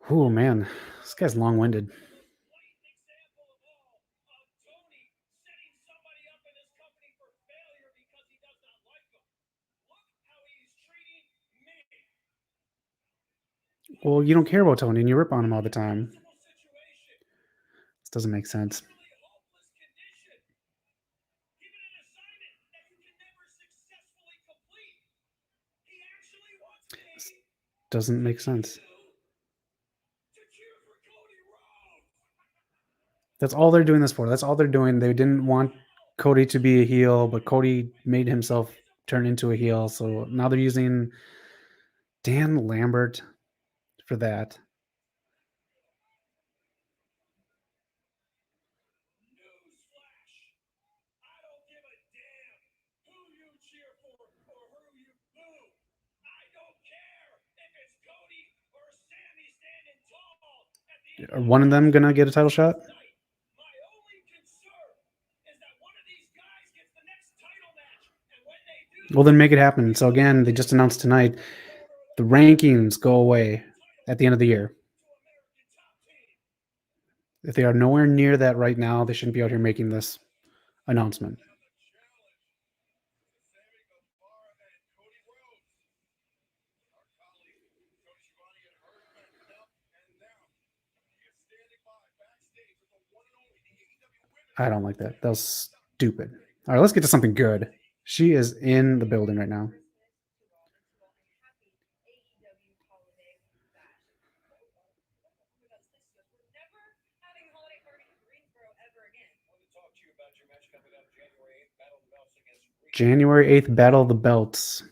Oh man, this guy's long-winded. Well, you don't care about Tony and you rip on him all the time. This doesn't make sense. This doesn't make sense. That's all they're doing this for. That's all they're doing. They didn't want Cody to be a heel, but Cody made himself turn into a heel. So now they're using Dan Lambert for that. Are one of them gonna get a title shot? Well, then make it happen. So again, they just announced tonight the rankings go away at the end of the year. If they are nowhere near that right now, they shouldn't be out here making this announcement. I don't like that. That was stupid. All right, let's get to something good. She is in the building right now. January 8th, Battle of the Belts.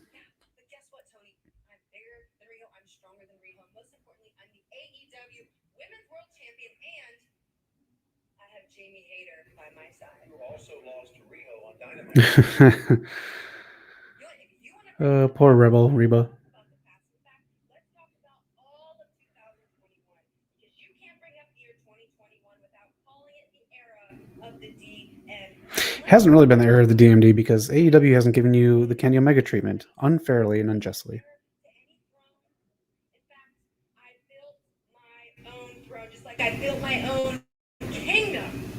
Poor Rebel Reba. Hasn't really been the era of the DMD because AEW hasn't given you the Kenny Omega treatment unfairly and unjustly. I built my own kingdom.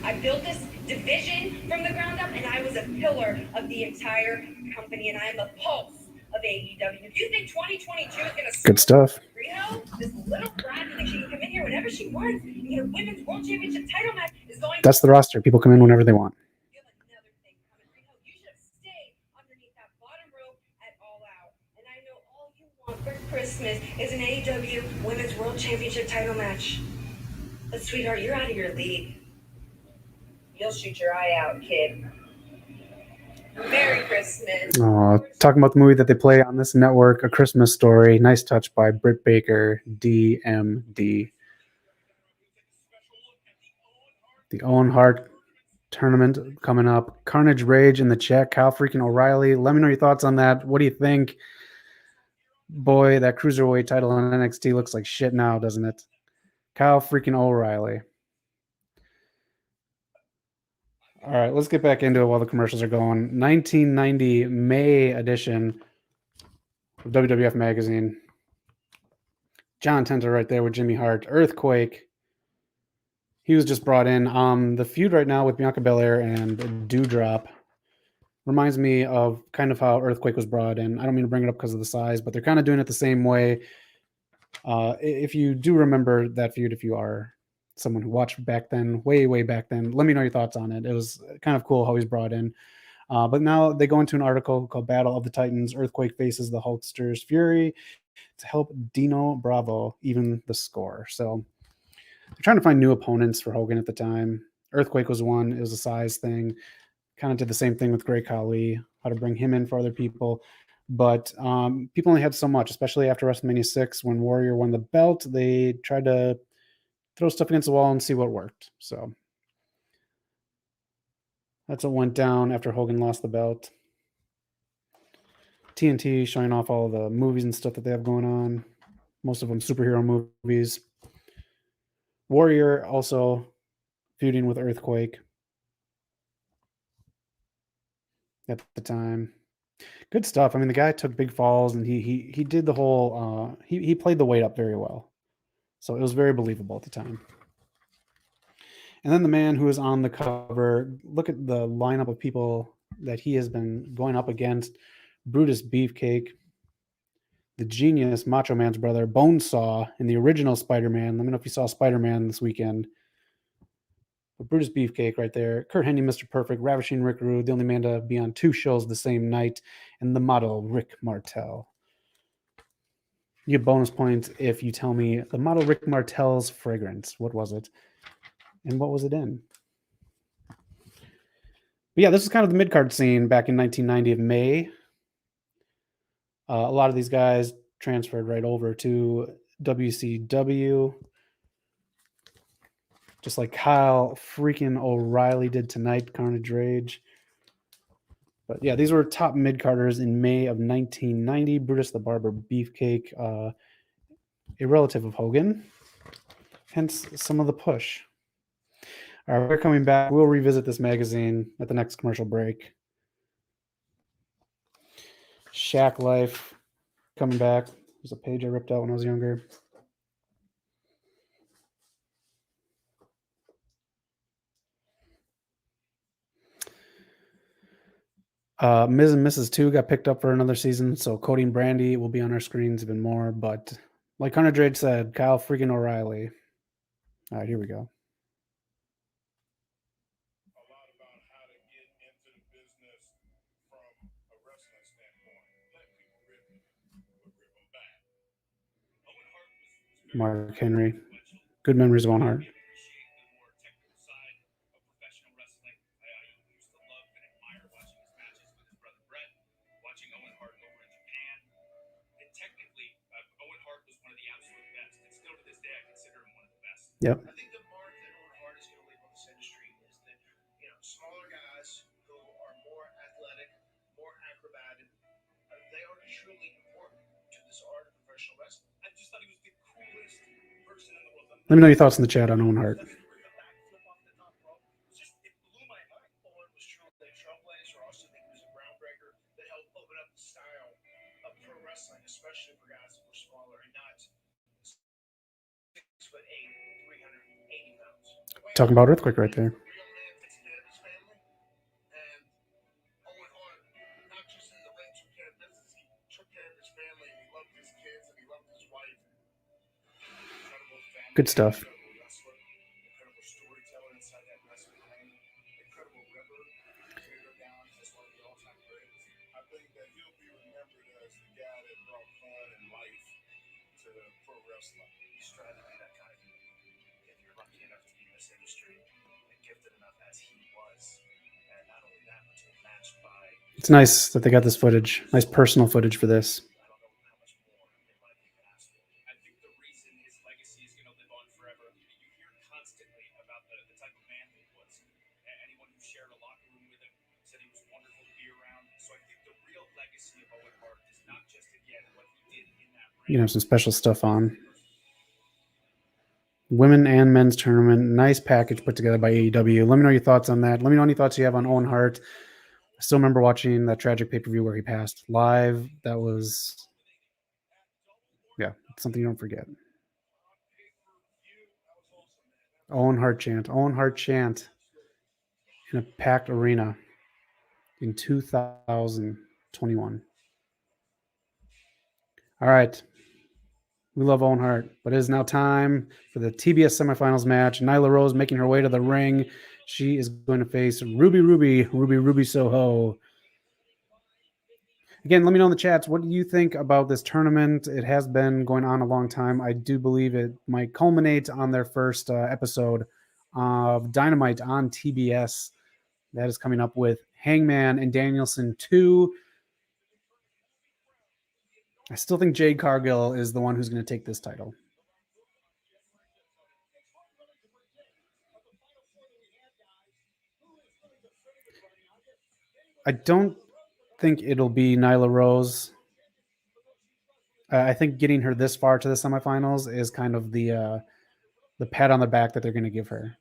I built this division from the ground up, and I was a pillar of the entire company, and I am the pulse of AEW. If you think 2022 is going to Good stuff. Rio, this little brat who thinks she can come in here whenever she wants and get a women's world championship title match is going. That's the roster. People come in whenever they want. You have another thing coming, Rio. You should have stayed underneath that bottom rope at All Out. And I know all you want for Christmas is an AEW women's world championship title match. But sweetheart, you're out of your league. You'll shoot your eye out, kid. Merry Christmas. Talking about the movie that they play on this network, A Christmas Story. Nice touch by Britt Baker, DMD. The Owen Hart tournament coming up. Carnage Rage in the chat. Kyle freaking O'Reilly. Let me know your thoughts on that. What do you think? Boy, that Cruiserweight title on NXT looks like shit now, doesn't it? Kyle freaking O'Reilly. All right, let's get back into it while the commercials are going. 1990 May edition of WWF Magazine. John Tenta right there with Jimmy Hart. Earthquake. He was just brought in. The feud right now with Bianca Belair and Dewdrop reminds me of kind of how Earthquake was brought in. I don't mean to bring it up because of the size, but they're kind of doing it the same way. If you do remember that feud, if you are someone who watched back then, way back then, let me know your thoughts on it. It was kind of cool how he's brought in. But now they go into an article called Battle of the Titans. Earthquake faces the Hulkster's Fury to help Dino Bravo even the score. So they're trying to find new opponents for Hogan at the time. Earthquake was one. It was a size thing. Kind of did the same thing with Great Khali, how to bring him in for other people. But people only had so much, especially after WrestleMania 6 when Warrior won the belt. They tried to throw stuff against the wall and see what worked. So that's what went down after Hogan lost the belt. TNT showing off all the movies and stuff that they have going on. Most of them superhero movies. Warrior also feuding with Earthquake at the time. Good stuff. I mean, the guy took big falls and he did the whole he played the weight up very well. So it was very believable at the time. And then the man who is on the cover, look at the lineup of people that he has been going up against. Brutus Beefcake, the genius Macho Man's brother, Bonesaw in the original Spider-Man. Let me know if you saw Spider-Man this weekend. But Brutus Beefcake right there. Kurt Hennig, Mr. Perfect, Ravishing Rick Rude, the only man to be on 2 shows the same night, and the model Rick Martel. You get bonus points if you tell me the model Rick Martel's fragrance. What was it? And what was it in? But yeah, this is kind of the mid-card scene back in 1990 of May. A lot of these guys transferred right over to WCW. Just like Kyle freaking O'Reilly did tonight, Carnage Rage. But yeah, these were top mid-carders in May of 1990. Brutus the Barber Beefcake, a relative of Hogan. Hence some of the push. All right, we're coming back. We'll revisit this magazine at the next commercial break. Shack Life coming back. There's a page I ripped out when I was younger. Ms. and Mrs. 2 got picked up for another season, so Cody and Brandy will be on our screens even more. But like Hunter Drake said, Kyle freaking O'Reilly. All right, here we go. A lot about how to get into the business from a wrestling standpoint. Let people rip you, but rip them back. Owen Hart was Mark Henry. Good memories of Owen Hart. appreciate the more technical side of professional wrestling. I used to love and admire watching his matches with his brother Brett, watching Owen Hart over in Japan. And technically, Owen Hart was one of the absolute best. And still to this day, I consider him one of the best. Yep. I think the mark that Owen Hart is going to leave on this industry is that, smaller guys who are more athletic, more acrobatic, they are truly important to this art of professional wrestling. I just thought he was the coolest person in the world. Let me know your thoughts in the chat on Owen Hart. The backflip off the top rope, it blew my mind. Owen was truly a trailblazer. I also think he was a groundbreaker that helped open up the style of pro wrestling, especially for guys that were smaller and not 6'8", 380 pounds. Talking about Earthquake right there. Real man takes care of his family, and Owen Hart, not just in the ring, took care of business. He took care of his family, and he loved his kids, and he loved his wife. Incredible family. Good stuff. Incredible wrestler. Incredible storyteller inside that wrestling ring. Incredible ripper. Carried her down as one of the all-time greats. I think that he'll be remembered as the guy that brought fun and life to pro wrestling. He's trying to be that kind of human. If you're lucky enough to be in this industry and gifted enough as he was, and not only that, but to be matched by, It's nice that they got this footage. Nice personal footage for this. I don't know how much more they might have even asked for. I think the reason his legacy is going to live on forever, you hear constantly about the type of man that he was. Anyone who shared a locker room with him said he was wonderful to be around. So I think the real legacy of Owen Hart is not just, again, what he did in that ring. You know, some special stuff on. Women and men's tournament. Nice package put together by AEW. Let me know your thoughts on that. Let me know any thoughts you have on Owen Hart. I still remember watching that tragic pay-per-view where he passed live. That was, yeah, something you don't forget. Owen Hart chant. Owen Hart chant in a packed arena in 2021. All right. We love Owen Hart, but it is now time for the TBS Semifinals match. Nyla Rose making her way to the ring. She is going to face Ruby Soho. Again, let me know in the chats, what do you think about this tournament? It has been going on a long time. I do believe it might culminate on their first episode of Dynamite on TBS. That is coming up with Hangman and Danielson 2. I still think Jade Cargill is the one who's going to take this title. I don't think it'll be Nyla Rose. I think getting her this far to the semifinals is kind of the pat on the back that they're going to give her.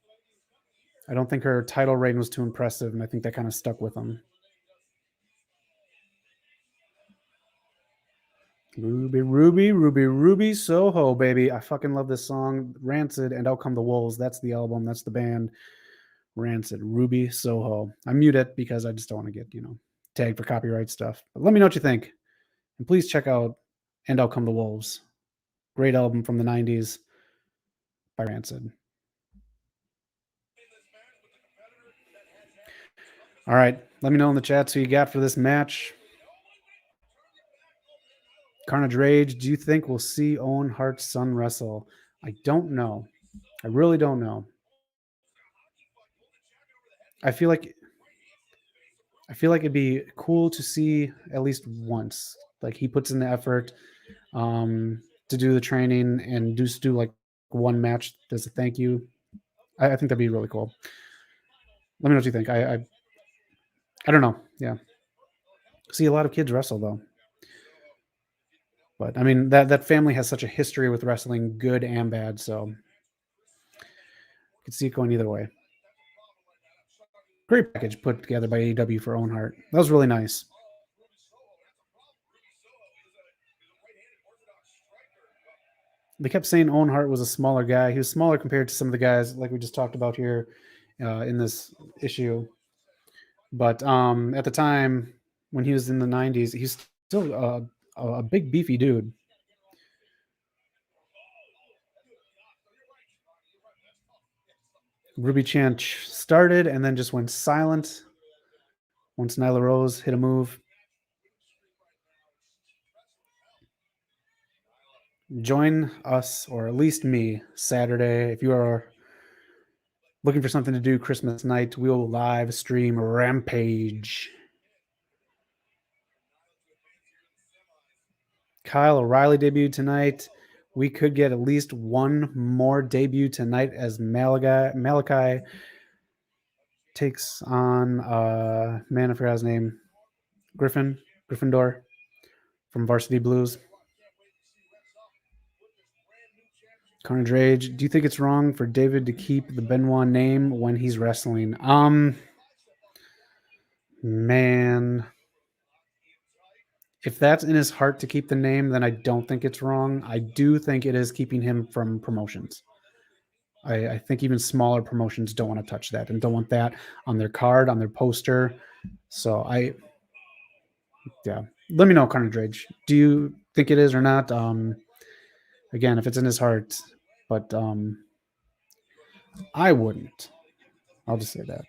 I don't think her title reign was too impressive, and I think that kind of stuck with them. Ruby Soho, baby. I fucking love this song. Rancid and Out Come the Wolves. That's the album. That's the band. Rancid, Ruby Soho. I mute it because I just don't want to get, tagged for copyright stuff. But let me know what you think. And please check out And Out Come the Wolves. Great album from the 90s by Rancid. All right. Let me know in the chat who you got for this match. Carnage Rage, do you think we'll see Owen Hart's son wrestle? I don't know. I really don't know. I feel like it'd be cool to see at least once. Like he puts in the effort to do the training and just do like one match as a thank you. I think that'd be really cool. Let me know what you think. I don't know. Yeah. See a lot of kids wrestle though. But I mean that family has such a history with wrestling, good and bad, so you could see it going either way. Great package put together by AEW for Owen Hart. That was really nice. They kept saying Owen Hart was a smaller guy. He was smaller compared to some of the guys like we just talked about here in this issue. But at the time when he was in the 90s, he's still a big beefy dude. Ruby Chant started and then just went silent once Nyla Rose hit a move. Join us, or at least me, Saturday. If you are looking for something to do Christmas night, we will live stream Rampage. Kyle O'Reilly debuted tonight. We could get at least one more debut tonight as Malachi takes on man, I forgot his name, Gryffindor from Varsity Blues. Carnage Rage, do you think it's wrong for David to keep the Benoit name when he's wrestling? Man, if that's in his heart to keep the name, then I don't think it's wrong. I do think it is keeping him from promotions. I think even smaller promotions don't want to touch that and don't want that on their card, on their poster. So let me know, Carnage Rage. Do you think it is or not? Again, if it's in his heart, but I wouldn't. I'll just say that.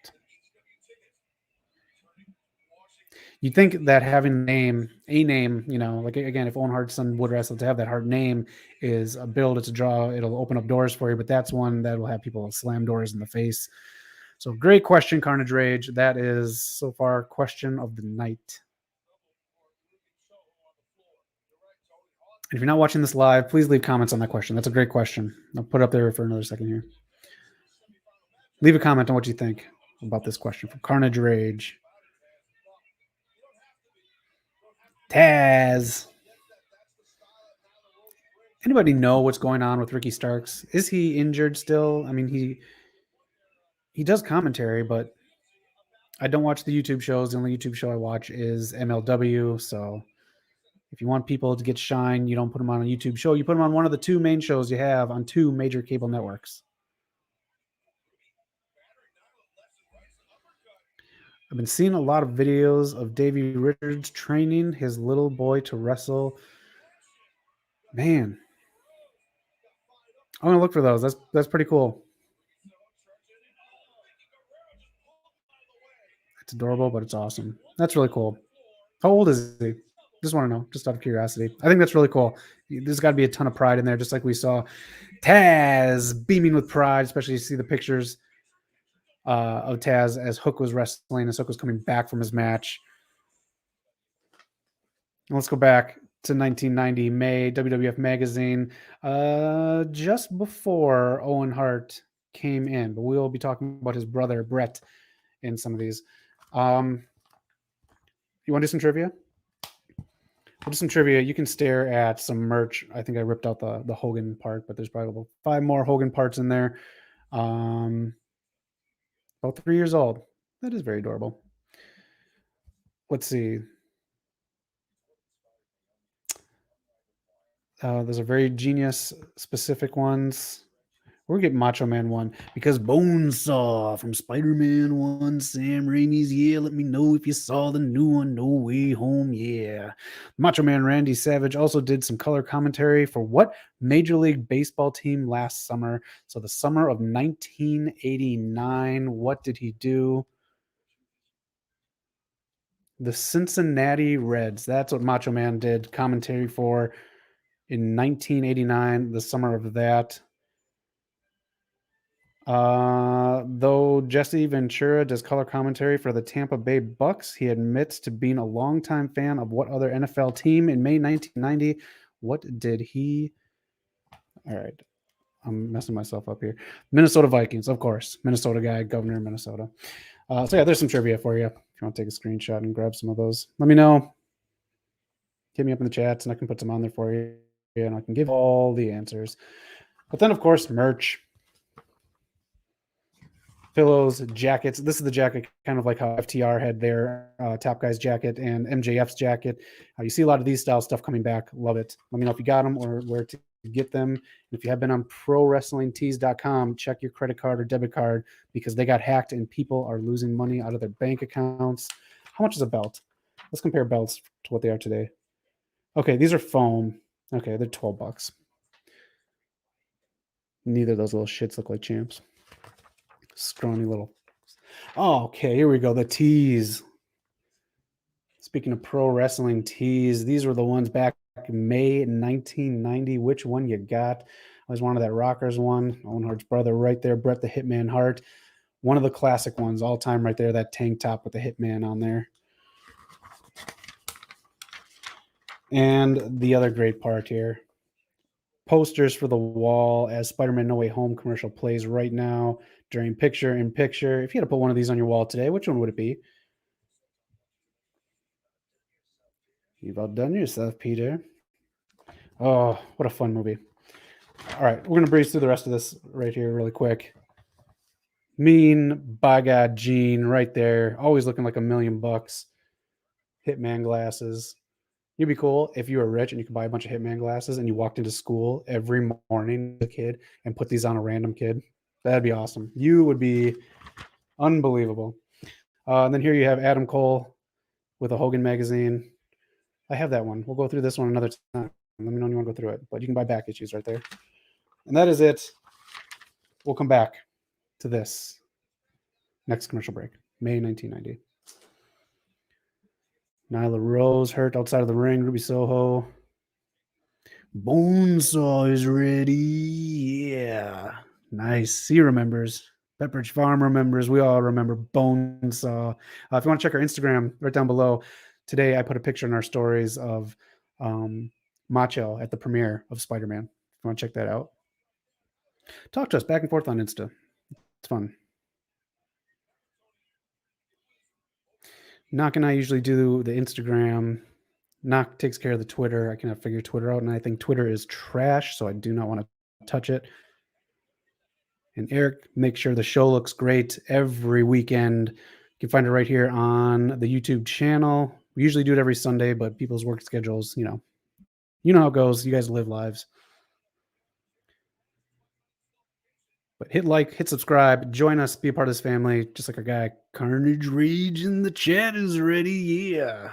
You'd think that having a name, like again, if Owen Hart's son would wrestle, to have that Hart name is a build, it's a draw, it'll open up doors for you, but that's one that will have people slam doors in the face. So great question, Carnage Rage. That is so far question of the night. If you're not watching this live, please leave comments on that question. That's a great question. I'll put it up there for another second here. Leave a comment on what you think about this question from Carnage Rage. Taz. Anybody know what's going on with Ricky Starks? Is he injured still? I mean, he does commentary, but I don't watch the YouTube shows. The only YouTube show I watch is MLW. So if you want people to get shine, you don't put them on a YouTube show. You put them on one of the two main shows you have on two major cable networks. I've been seeing a lot of videos of Davey Richards training his little boy to wrestle. Man, I'm gonna look for those. That's pretty cool. It's adorable, but it's awesome. That's really cool. How old is he? Just want to know, just out of curiosity. I think that's really cool. There's got to be a ton of pride in there, just like we saw Taz beaming with pride, especially you see the pictures of Taz as Hook was wrestling, as Hook was coming back from his match. And let's go back to 1990 May, WWF Magazine, just before Owen Hart came in, but we'll be talking about his brother Brett in some of these. You want to do some trivia? We'll do some trivia. You can stare at some merch. I think I ripped out the Hogan part, but there's probably about 5 more Hogan parts in there. About 3 years old. That is very adorable. Let's see. Those are very genius specific ones. We're getting Macho Man 1 because Bonesaw from Spider-Man 1, Sam Raimi's. Yeah, let me know if you saw the new one, No Way Home. Yeah. Macho Man Randy Savage also did some color commentary for what Major League Baseball team last summer? So the summer of 1989. What did he do? The Cincinnati Reds. That's what Macho Man did commentary for in 1989, the summer of that. Though Jesse Ventura does color commentary for the Tampa Bay Bucks, he admits to being a longtime fan of what other NFL team in May 1990. What did he? All right, I'm messing myself up here. Minnesota Vikings, of course. Minnesota guy, governor of Minnesota. So yeah, there's some trivia for you. If you want to take a screenshot and grab some of those, let me know. Hit me up in the chats, and I can put some on there for you, and I can give all the answers. But then, of course, merch. Pillows, jackets. This is the jacket, kind of like how FTR had their Top Guys jacket and MJF's jacket. You see a lot of these style stuff coming back. Love it. Let me know if you got them or where to get them. And if you have been on ProWrestlingTees.com, check your credit card or debit card because they got hacked and people are losing money out of their bank accounts. How much is a belt? Let's compare belts to what they are today. Okay, these are foam. Okay, they're $12. Neither of those little shits look like champs. Scrawny little. Oh, okay, here we go. The tees. Speaking of pro wrestling tees, these were the ones back in May 1990. Which one you got? I was one of that Rockers one. Owen Hart's brother right there, Bret the Hitman Hart. One of the classic ones all time right there, that tank top with the Hitman on there. And the other great part here. Posters for the wall as Spider-Man No Way Home commercial plays right now during picture in picture. If you had to put one of these on your wall today, which one would it be? You've outdone yourself, Peter. Oh, what a fun movie. All right, we're going to breeze through the rest of this right here really quick. Mean, by God, Gene right there. Always looking like $1,000,000. Hitman glasses. You'd be cool if you were rich and you could buy a bunch of Hitman glasses and you walked into school every morning, a kid, and put these on a random kid. That'd be awesome. You would be unbelievable. And then here you have Adam Cole with a Hogan magazine. I have that one. We'll go through this one another time. Let me know when you want to go through it. But you can buy back issues right there. And that is it. We'll come back to this next commercial break. May 1990. Nyla Rose hurt outside of the ring. Ruby Soho. Bonesaw is ready. Yeah. Nice. He remembers. Pepperidge Farm remembers. We all remember Bonesaw. If you want to check our Instagram, right down below, today I put a picture in our stories of Macho at the premiere of Spider-Man. If you want to check that out, talk to us back and forth on Insta. It's fun. Knock and I usually do the Instagram. Knock takes care of the Twitter. I cannot figure Twitter out, and I think Twitter is trash, so I do not want to touch it. And Eric makes sure the show looks great every weekend. You can find it right here on the YouTube channel. We usually do it every Sunday, but people's work schedules, you know how it goes. You guys live lives. But hit like, hit subscribe, join us, be a part of this family, just like our guy Carnage Rage in the chat is ready. Yeah.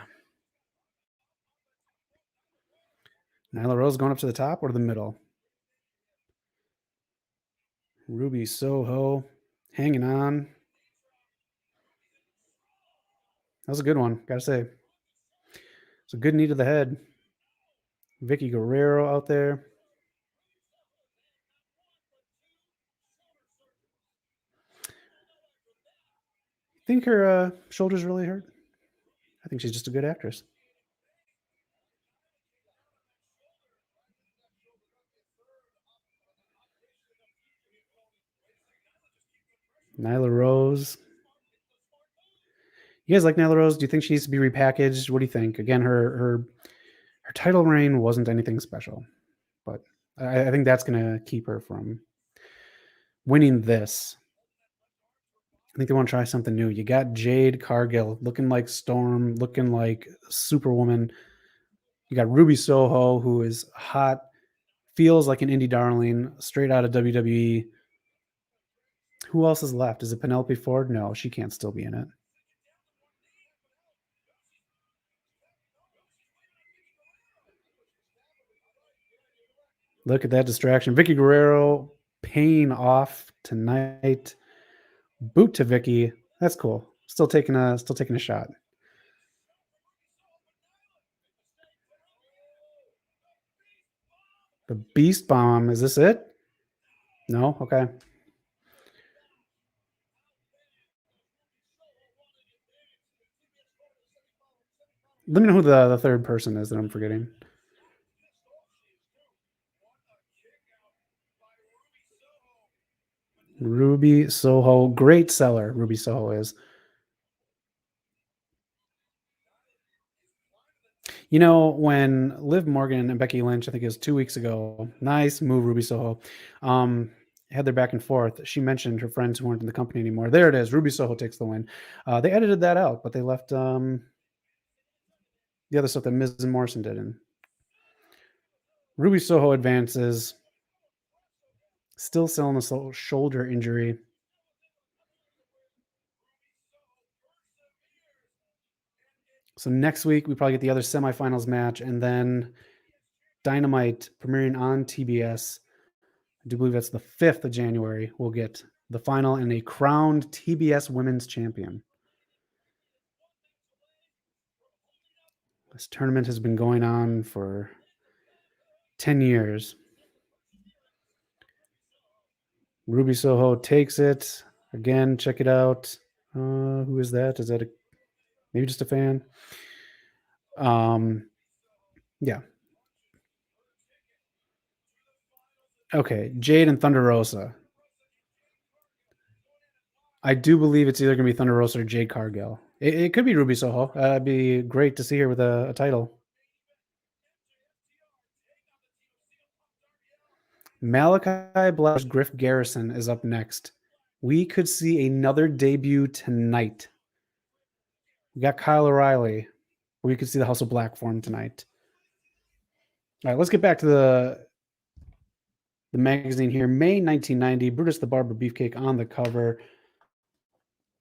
Nyla Rose going up to the top or the middle? Ruby Soho hanging on. That was a good one, gotta say. It's a good knee to the head. Vicky Guerrero out there. Think her shoulders really hurt? I think she's just a good actress. Nyla Rose. You guys like Nyla Rose? Do you think she needs to be repackaged? What do you think? Again, her title reign wasn't anything special, but I think that's going to keep her from winning this. I think they want to try something new. You got Jade Cargill looking like Storm, looking like Superwoman. You got Ruby Soho, who is hot. feels like an indie darling straight out of WWE. Who else is left? Is it Penelope Ford? No, she can't still be in it. Look at that distraction. Vicky Guerrero paying off tonight. Boot to Vicky. That's cool. Still taking a shot. The Beast Bomb. Is this it? No? Okay. Let me know who the third person is that I'm forgetting. Ruby Soho. Great seller, Ruby Soho is. You know, when Liv Morgan and Becky Lynch, I think it was 2 weeks ago, nice move, Ruby Soho, had their back and forth. She mentioned her friends who weren't in the company anymore. There it is. Ruby Soho takes the win. They edited that out, but they left the other stuff that Miz and Morrison did in. Ruby Soho advances. Still selling a shoulder injury. So next week, we probably get the other semifinals match, and then Dynamite premiering on TBS. I do believe that's the 5th of January. We'll get the final and a crowned TBS Women's Champion. This tournament has been going on for 10 years. Ruby Soho takes it. Again, check it out. Who is that? Is that maybe just a fan? Yeah. Okay, Jade and Thunder Rosa. I do believe it's either going to be Thunder Rosa or Jade Cargill. It could be Ruby Soho. It'd be great to see her with a title. Malachi Black's Griff Garrison is up next. We could see another debut tonight. We got Kyle O'Reilly. We could see the House of Black form tonight. All right, let's get back to the magazine here. May 1990, Brutus the Barber Beefcake on the cover.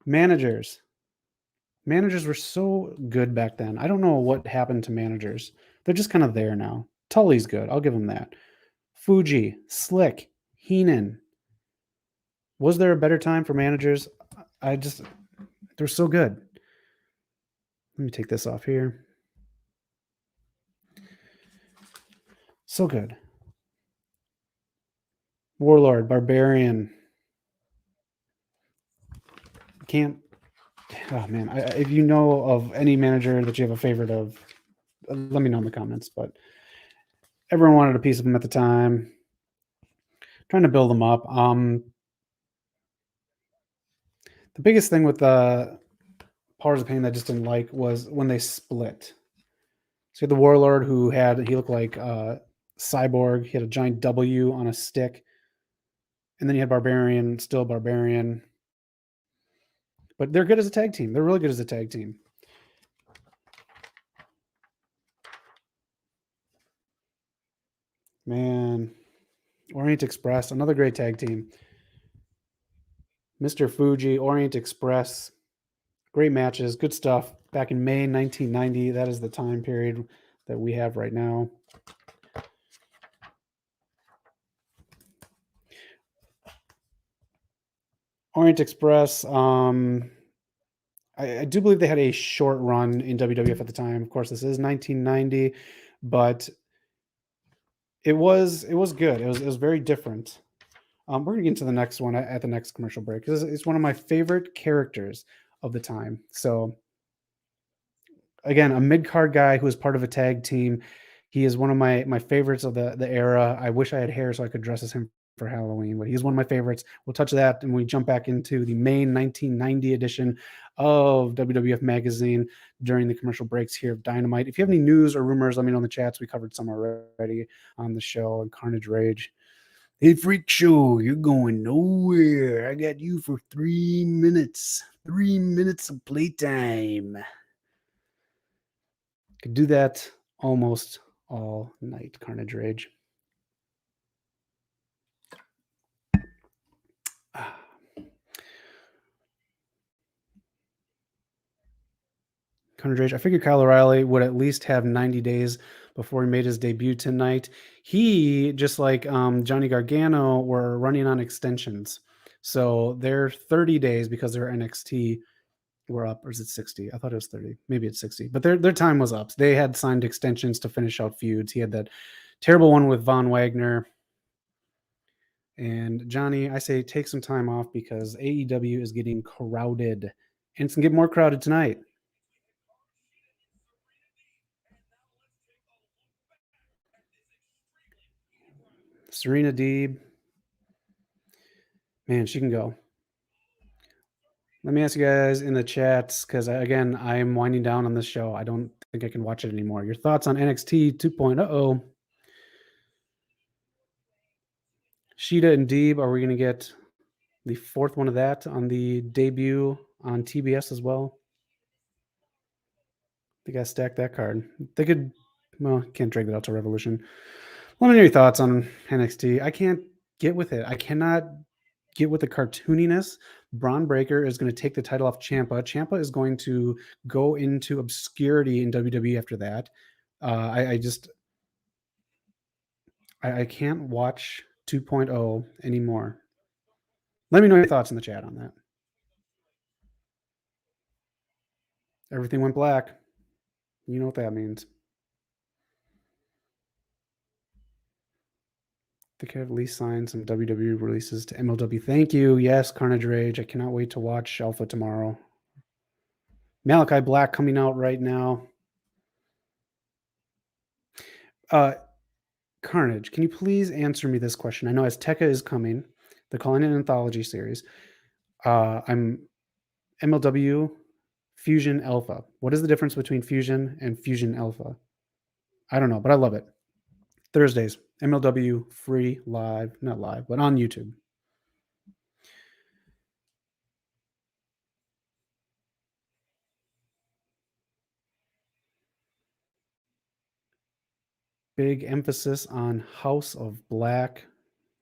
Managers. Managers were so good back then. I don't know what happened to managers. They're just kind of there now. Tully's good. I'll give him that. Fuji, Slick, Heenan. Was there a better time for managers? They're so good. Let me take this off here. So good. Warlord, Barbarian. Can't. Oh, man. If you know of any manager that you have a favorite of, let me know in the comments. But everyone wanted a piece of them at the time. Trying to build them up. The biggest thing with the Powers of Pain that I just didn't like was when they split. So you had the Warlord he looked like Cyborg. He had a giant W on a stick. And then you had Barbarian, still Barbarian. But they're good as a tag team. They're really good as a tag team. Man. Orient Express, another great tag team. Mr. Fuji, Orient Express. Great matches, good stuff. Back in May 1990, that is the time period that we have right now. Orient Express, I do believe they had a short run in WWF at the time. Of course, this is 1990, but it was good. It was very different. We're going to get into the next one at the next commercial break because it's one of my favorite characters of the time. So, again, a mid-card guy who is part of a tag team. He is one of my favorites of the era. I wish I had hair so I could dress as him for Halloween, but he's one of my favorites. We'll touch that and we jump back into the May 1990 edition of WWF Magazine during the commercial breaks here of Dynamite. If you have any news or rumors, let me know in the chats. We covered some already on the show and Carnage Rage. Hey, Freak Show, you're going nowhere. I got you for 3 minutes. 3 minutes of playtime. Could do that almost all night, Carnage Rage. Connor Drage. I figured Kyle O'Reilly would at least have 90 days before he made his debut tonight. He, just like Johnny Gargano, were running on extensions. So they're 30 days because they're NXT were up, or is it 60? I thought it was 30. Maybe it's 60. But their time was up. They had signed extensions to finish out feuds. He had that terrible one with Von Wagner. And Johnny, I say take some time off because AEW is getting crowded. And it's going to get more crowded tonight. Serena Deeb. Man, she can go. Let me ask you guys in the chats, because again, I'm winding down on this show. I don't think I can watch it anymore. Your thoughts on NXT 2.0? Sheeta and Deeb, are we going to get the fourth one of that on the debut on TBS as well? They got to stack that card. They could, well, can't drag that out to Revolution. Let me know your thoughts on NXT. I can't get with it. I cannot get with the cartooniness. Braun Breaker is going to take the title off Ciampa. Ciampa is going to go into obscurity in WWE after that. I can't watch 2.0 anymore. Let me know your thoughts in the chat on that. Everything went black. You know what that means. They could at least sign some WWE releases to MLW. Thank you. Yes, Carnage Rage. I cannot wait to watch Alpha tomorrow. Malachi Black coming out right now. Carnage, can you please answer me this question? I know Azteca is coming. They're calling it an anthology series. I'm MLW Fusion Alpha. What is the difference between Fusion and Fusion Alpha? I don't know, but I love it. Thursdays, MLW free live, not live, but on YouTube. Big emphasis on House of Black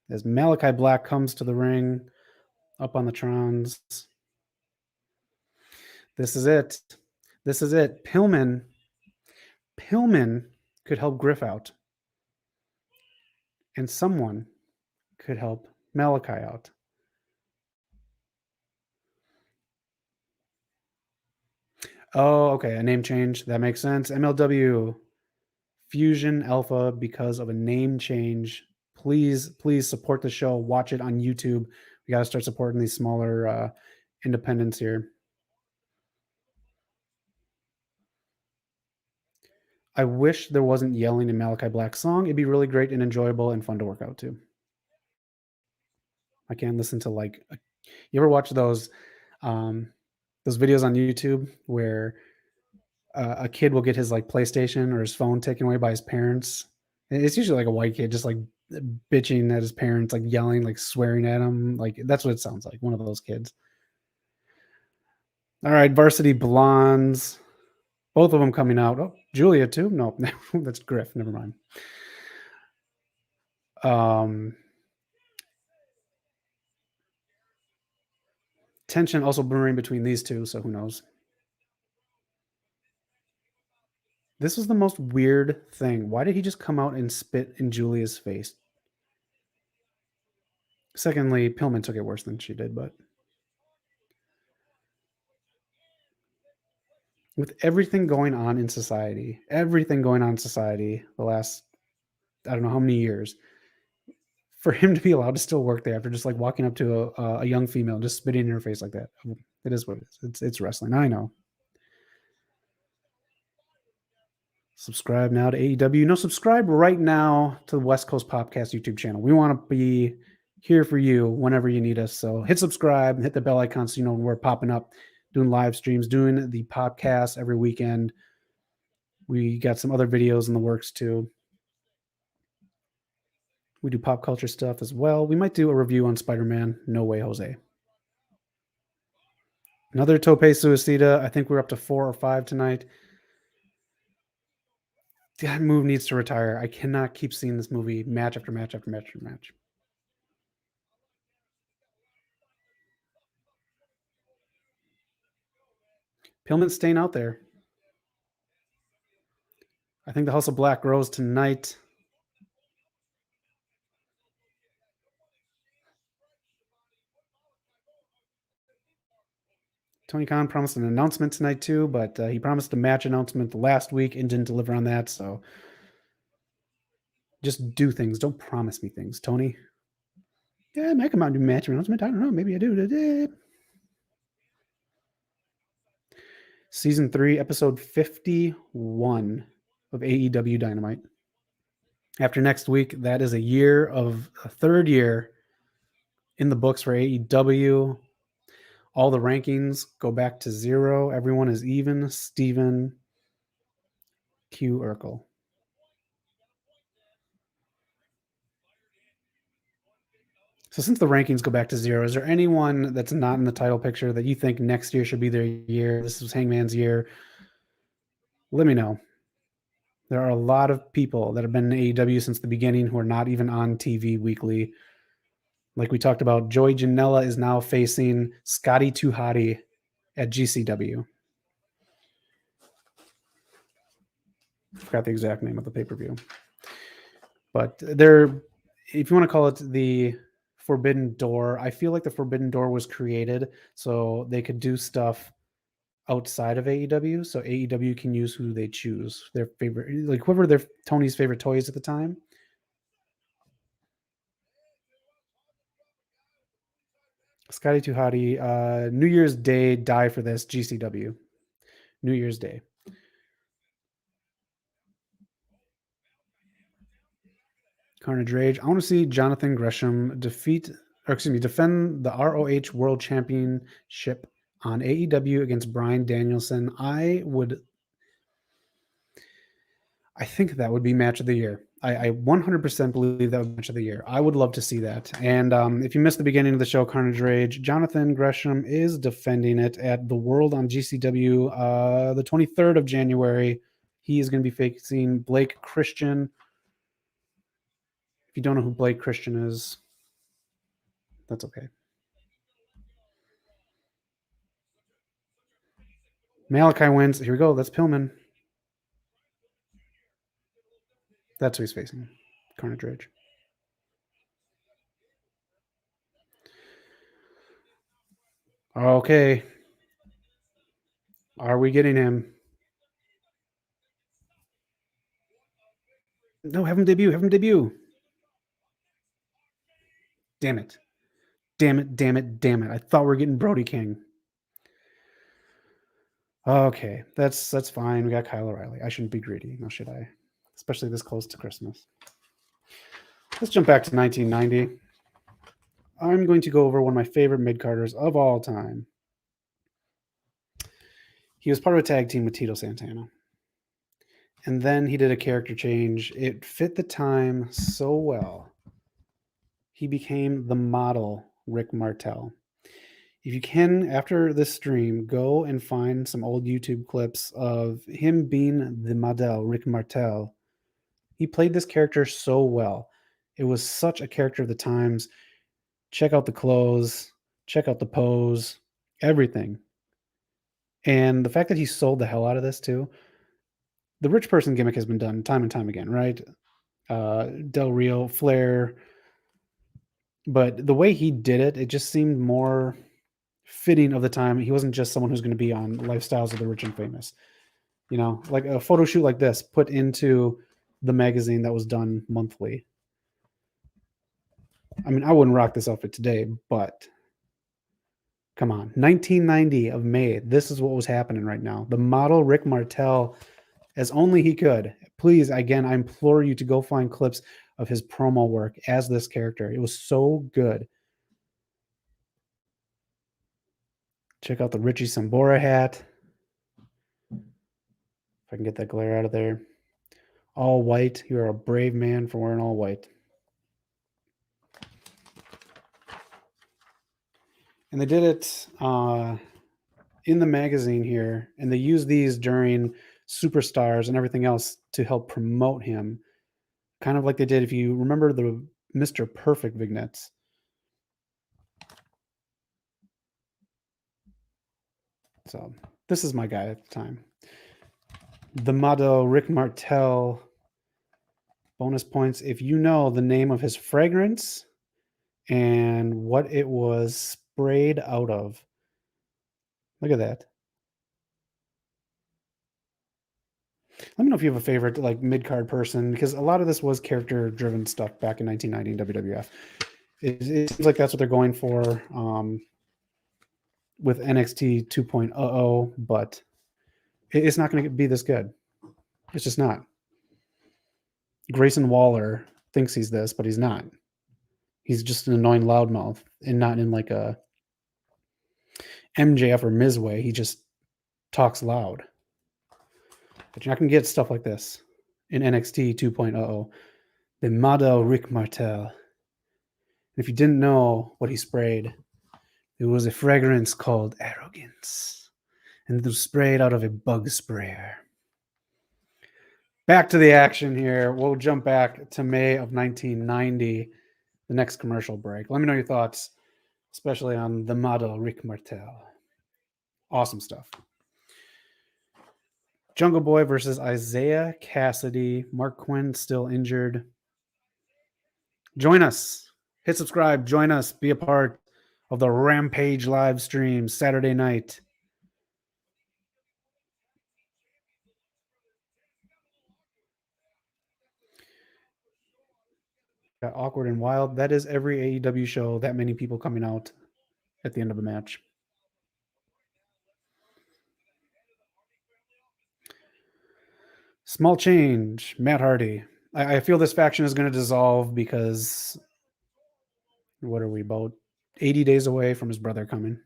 as Malachi Black comes to the ring up on the Trons. This is it. This is it. Pillman could help Griff out. And someone could help Malachi out. Oh, okay. A name change. That makes sense. MLW Fusion Alpha because of a name change. Please support the show. Watch it on YouTube. We got to start supporting these smaller independents here. I wish there wasn't yelling in Malachi Black's song. It'd be really great and enjoyable and fun to work out to. I can't listen to you ever watch those videos on YouTube where a kid will get his PlayStation or his phone taken away by his parents? It's usually a white kid just bitching at his parents, yelling, swearing at him. That's what it sounds like. One of those kids. All right, Varsity Blondes. Both of them coming out. Oh, Julia too? No, that's Griff. Never mind. Tension also brewing between these two, so who knows? This was the most weird thing. Why did he just come out and spit in Julia's face? Secondly, Pillman took it worse than she did, but with everything going on in society, the last, I don't know how many years, for him to be allowed to still work there after just walking up to a young female and just spitting in her face like that. It is what it is. It's wrestling. I know. Subscribe now to AEW. No, subscribe right now to the West Coast POPCast YouTube channel. We want to be here for you whenever you need us. So hit subscribe and hit the bell icon so you know when we're popping up, doing live streams, doing the podcast every weekend. We got some other videos in the works too. We do pop culture stuff as well. We might do a review on Spider-Man No Way Jose. Another Tope Suicida. I think we're up to 4 or 5 tonight. That move needs to retire. I cannot keep seeing this movie match after match after match after match. Pillman's staying out there. I think the House of Black grows tonight. Tony Khan promised an announcement tonight too, but he promised a match announcement last week and didn't deliver on that. So just do things. Don't promise me things, Tony. Yeah, I might come out and do a match announcement. I don't know. Maybe I do. Season 3, episode 51 of AEW Dynamite. After next week, that is a third year in the books for AEW. All the rankings go back to 0. Everyone is even. Steven Q. Urkel. So since the rankings go back to 0, is there anyone that's not in the title picture that you think next year should be their year? This was Hangman's year. Let me know. There are a lot of people that have been in AEW since the beginning who are not even on TV weekly. Like we talked about, Joey Janela is now facing Scotty 2 Hotty at GCW. Forgot the exact name of the pay-per-view. But if you want to call it the Forbidden Door, I feel like the Forbidden Door was created so they could do stuff outside of AEW. So AEW can use who they choose, their favorite, like whoever their Tony's favorite toys at the time. Scotty 2 Hotty, New Year's Day, die for this, GCW. New Year's Day. Carnage Rage. I want to see Jonathan Gresham defend the ROH World Championship on AEW against Bryan Danielson. I think that would be match of the year. I 100% believe that would be match of the year. I would love to see that. And if you missed the beginning of the show, Carnage Rage, Jonathan Gresham is defending it at the World on GCW the 23rd of January. He is going to be facing Blake Christian. If you don't know who Blake Christian is, that's okay. Malachi wins. Here we go. That's Pillman. That's who he's facing. Carnage Rage. Okay. Are we getting him? No, have him debut. Have him debut. Damn it. Damn it. Damn it. Damn it. I thought we were getting Brody King. Okay. That's fine. We got Kyle O'Reilly. I shouldn't be greedy. Now should I? Especially this close to Christmas. Let's jump back to 1990. I'm going to go over one of my favorite mid-carders of all time. He was part of a tag team with Tito Santana. And then he did a character change. It fit the time so well. He became the model Rick Martel. If you can, after this stream, go and find some old YouTube clips of him being the model Rick Martel. He played this character so well. It was such a character of the times. Check out the clothes, check out the pose, everything. And the fact that he sold the hell out of this too. The rich person gimmick has been done time and time again, right? Del Rio, Flair. But the way he did it, it just seemed more fitting of the time. He wasn't just someone who's going to be on Lifestyles of the Rich and Famous. You know, like a photo shoot like this put into the magazine that was done monthly. I mean, I wouldn't rock this outfit today, but come on. 1990 of May. This is what was happening right now. The model Rick Martel, as only he could. Please, again, I implore you to go find clips of his promo work as this character. It was so good. Check out the Richie Sambora hat. If I can get that glare out of there. All white. You are a brave man for wearing all white. And they did it in the magazine here, and they used these during Superstars and everything else to help promote him. Kind of like they did, if you remember the Mr. Perfect vignettes. So this is my guy at the time. The model Rick Martel. Bonus points if you know the name of his fragrance and what it was sprayed out of. Look at that. Let me know if you have a favorite like mid-card person, because a lot of this was character-driven stuff back in 1990 in WWF. It seems like that's what they're going for with NXT 2.0, but it's not going to be this good. It's just not. Grayson Waller thinks he's this, but he's not. He's just an annoying loudmouth, and not in like a MJF or Miz way. He just talks loud. But you're not going to get stuff like this in NXT 2.0. The model Rick Martel. And if you didn't know what he sprayed, it was a fragrance called Arrogance. And it was sprayed out of a bug sprayer. Back to the action here. We'll jump back to May of 1990, the next commercial break. Let me know your thoughts, especially on the model Rick Martel. Awesome stuff. Jungle Boy versus Isaiah Cassidy. Mark Quinn still injured. Join us. Hit subscribe. Join us. Be a part of the Rampage live stream Saturday night. Got awkward and wild. That is every AEW show. That many people coming out at the end of a match. Small change. Matt Hardy. I feel this faction is going to dissolve because what are we, about 80 days away from his brother coming?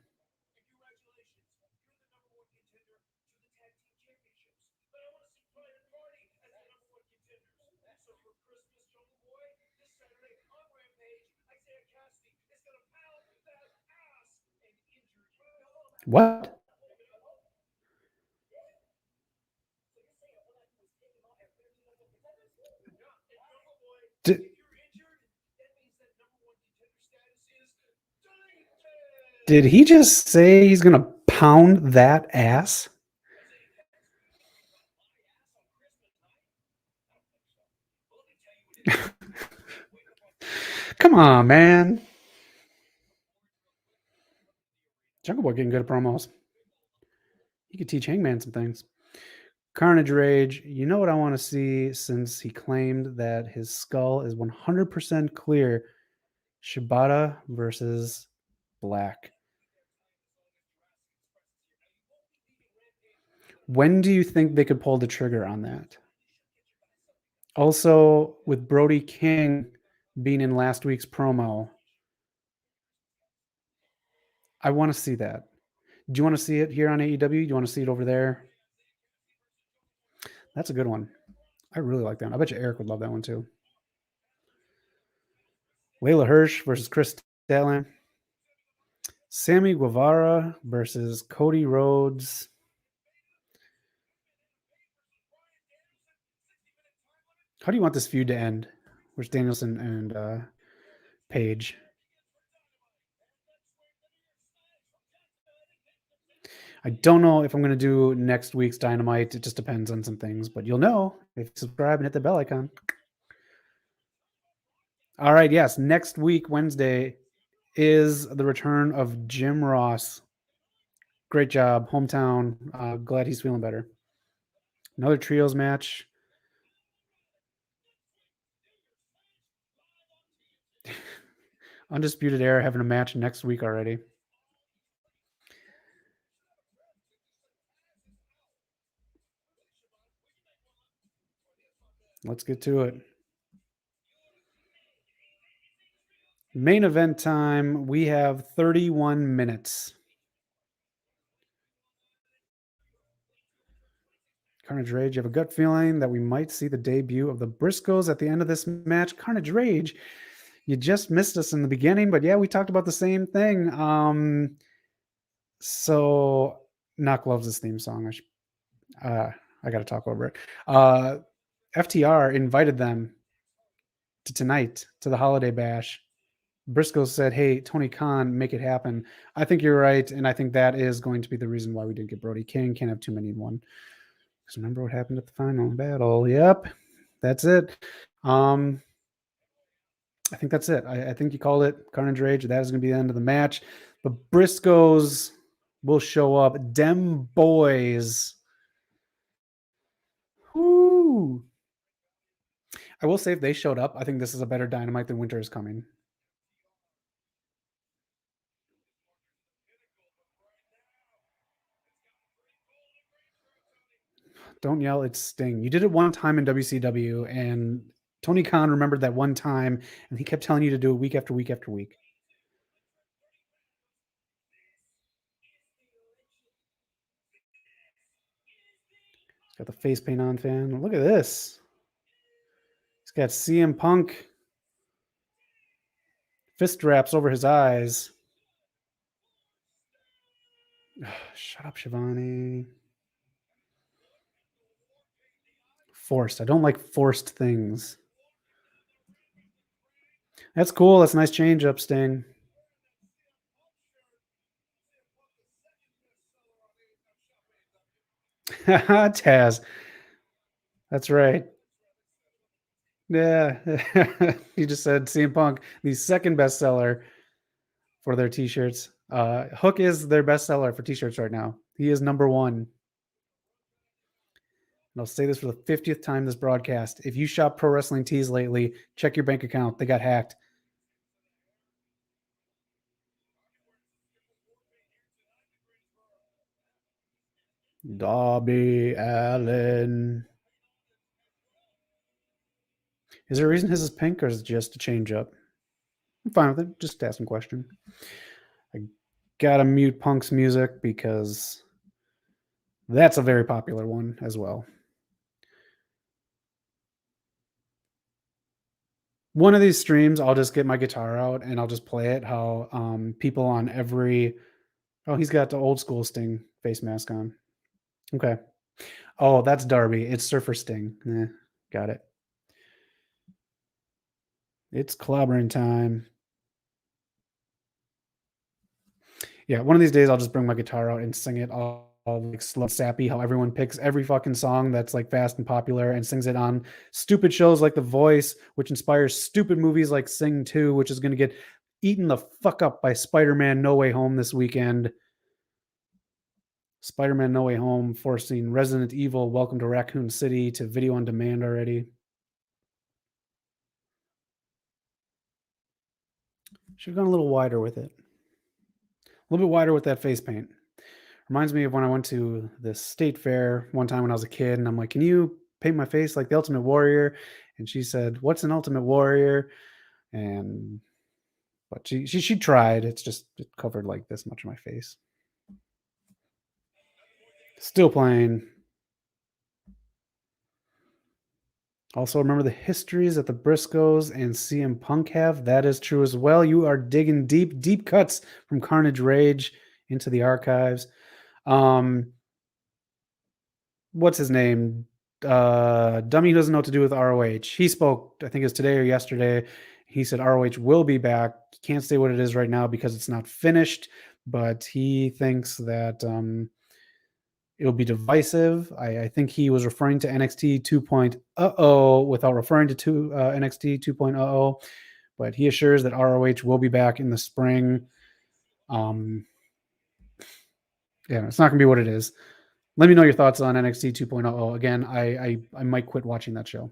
What? Did he just say he's going to pound that ass? Come on, man. Jungle Boy getting good at promos. He could teach Hangman some things. Carnage Rage, you know what I want to see, since he claimed that his skull is 100% clear. Shibata versus Black. When do you think they could pull the trigger on that? Also, with Brody King being in last week's promo, I want to see that. Do you want to see it here on AEW? Do you want to see it over there? That's a good one. I really like that one. I bet you Eric would love that one too. Layla Hirsch versus Chris Statlander. Sammy Guevara versus Cody Rhodes. How do you want this feud to end? Where's Danielson and Page? I don't know if I'm going to do next week's Dynamite. It just depends on some things, but you'll know if you subscribe and hit the bell icon. All right, yes. Next week, Wednesday, is the return of Jim Ross. Great job. Hometown. Glad he's feeling better. Another trios match. Undisputed Era having a match next week already. Let's get to it. Main event time. We have 31 minutes. Carnage Rage, you have a gut feeling that we might see the debut of the Briscoes at the end of this match. Carnage Rage, you just missed us in the beginning, but yeah, we talked about the same thing. So Knock loves this theme song. I got to talk over it. FTR invited them to tonight, to the Holiday Bash. Briscoe said, hey, Tony Khan, make it happen. I think you're right, and I think that is going to be the reason why we didn't get Brody King. Can't have too many in one. Just remember what happened at the final battle. Yep, that's it. I think that's it. I think you called it. Carnage Rage. That is going to be the end of the match. The Briscoes will show up. Dem boys. Whoo. I will say if they showed up, I think this is a better Dynamite than Winter is Coming. Don't yell, it's Sting. You did it one time in WCW, and Tony Khan remembered that one time, and he kept telling you to do it week after week after week. He's got the face paint on, fan. Look at this. He's got CM Punk fist wraps over his eyes. Shut up, Shivani. Forced. I don't like forced things. That's cool. That's a nice change up, Sting. Taz. That's right. Yeah. You just said CM Punk, the second bestseller for their t-shirts. Hook is their bestseller for t-shirts right now. He is number one. And I'll say this for the 50th time this broadcast. If you shop pro wrestling tees lately, check your bank account. They got hacked. Darby Allin. Is there a reason his is pink, or is it just a change up? I'm fine with it. Just asking a question. I gotta mute Punk's music because that's a very popular one as well. One of these streams, I'll just get my guitar out and I'll just play it. How people on every he's got the old school Sting face mask on. Okay. Oh, that's Darby. It's Surfer Sting. Got it. It's clobbering time. Yeah, one of these days I'll just bring my guitar out and sing it all like slow, sappy. How everyone picks every fucking song that's like fast and popular and sings it on stupid shows like The Voice, which inspires stupid movies like Sing 2, which is going to get eaten the fuck up by Spider-Man No Way Home this weekend. Spider-Man No Way Home forcing Resident Evil Welcome to Raccoon City to video on demand already. Should have gone a little wider with it. A little bit wider with that face paint. Reminds me of when I went to the state fair one time when I was a kid, and I'm like, can you paint my face like the Ultimate Warrior? And she said, what's an Ultimate Warrior? But she tried. It covered like this much of my face. Still playing. Also, remember the histories that the Briscoes and CM Punk have. That is true as well. You are digging deep cuts from Carnage Rage into the archives. What's his name? Dummy who doesn't know what to do with ROH. He spoke, I think it was today or yesterday. He said ROH will be back. Can't say what it is right now because it's not finished, but he thinks that it'll be divisive. I think he was referring to NXT 2.0 without referring to NXT 2.0, but he assures that ROH will be back in the spring. Yeah, it's not going to be what it is. Let me know your thoughts on NXT 2.0. Again, I might quit watching that show.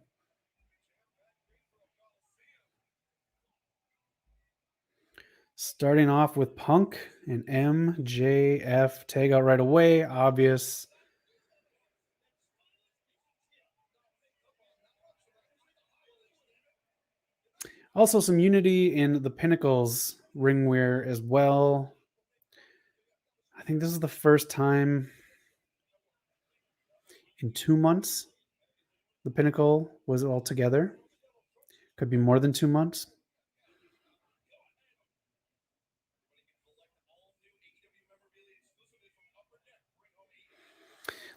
Starting off with Punk and MJF. Tag out right away. Obvious. Also, some unity in the Pinnacle's ring wear as well. I think this is the first time in 2 months the Pinnacle was all together. Could be more than 2 months.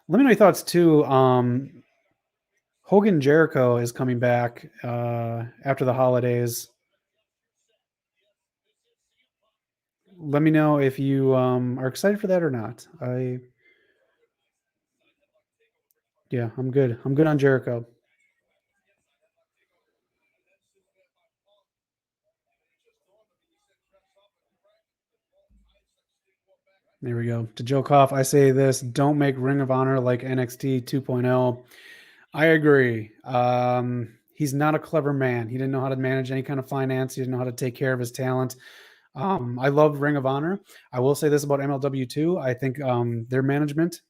Let me know your thoughts too. Hogan Jericho is coming back after the holidays. Let me know if you are excited for that or not. Yeah, I'm good. I'm good on Jericho. There we go. To Joe Koff, I say this: don't make Ring of Honor like NXT 2.0. I agree. He's not a clever man. He didn't know how to manage any kind of finance. He didn't know how to take care of his talent. I love Ring of Honor. I will say this about MLW too. I think their management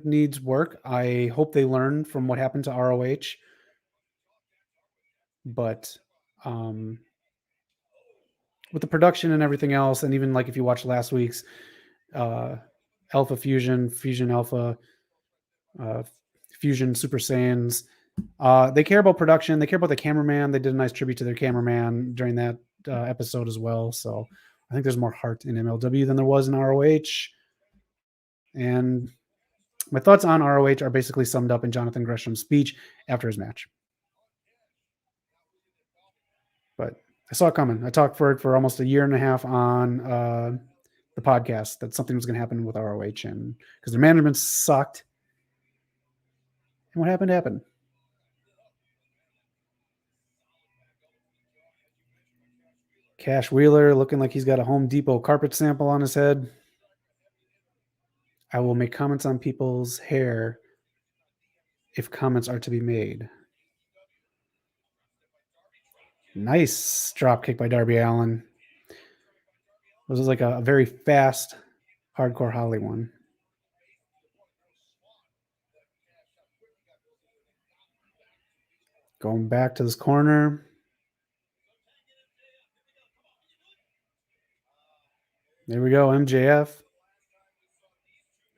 needs work. I hope they learn from what happened to ROH. But with the production and everything else, and even like if you watch last week's Alpha Fusion, Fusion Alpha, Fusion Super Saiyans, they care about production. They care about the cameraman. They did a nice tribute to their cameraman during that episode as well. So I think there's more heart in MLW than there was in ROH. And my thoughts on ROH are basically summed up in Jonathan Gresham's speech after his match. But I saw it coming. I talked for it for almost a year and a half on the podcast that something was going to happen with ROH, and because their management sucked. And what happened happened. Cash Wheeler looking like he's got a Home Depot carpet sample on his head. I will make comments on people's hair if comments are to be made. Nice drop kick by Darby Allin. This was like a very fast, hardcore Holly one. Going back to this corner. There we go, MJF.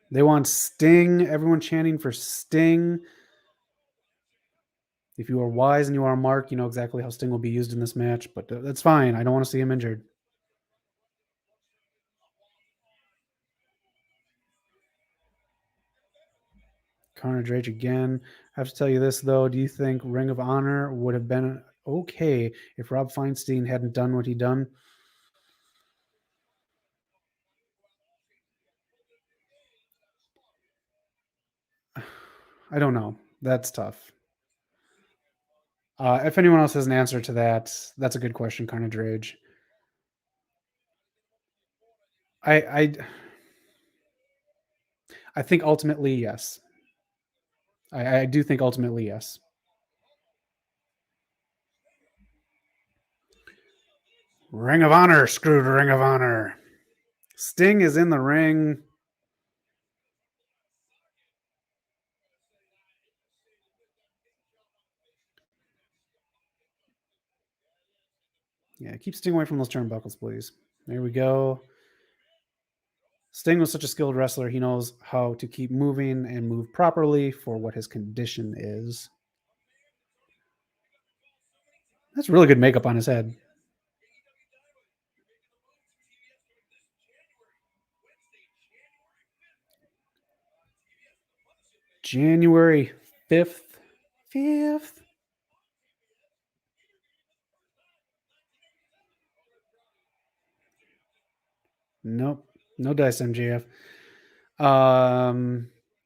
They want Sting. Everyone chanting for Sting. If you are wise and you are Mark, you know exactly how Sting will be used in this match, but that's fine. I don't want to see him injured. Carnage again. I have to tell you this, though. Do you think Ring of Honor would have been okay if Rob Feinstein hadn't done what he done? I don't know. That's tough. If anyone else has an answer to that, that's a good question, Carnage Rage. I think ultimately, yes. I do think ultimately, yes. Ring of Honor screwed Ring of Honor. Sting is in the ring. Yeah, keep Sting away from those turnbuckles, please. There we go. Sting was such a skilled wrestler. He knows how to keep moving and move properly for what his condition is. That's really good makeup on his head. January 5th. 5th. Nope. No dice, MJF.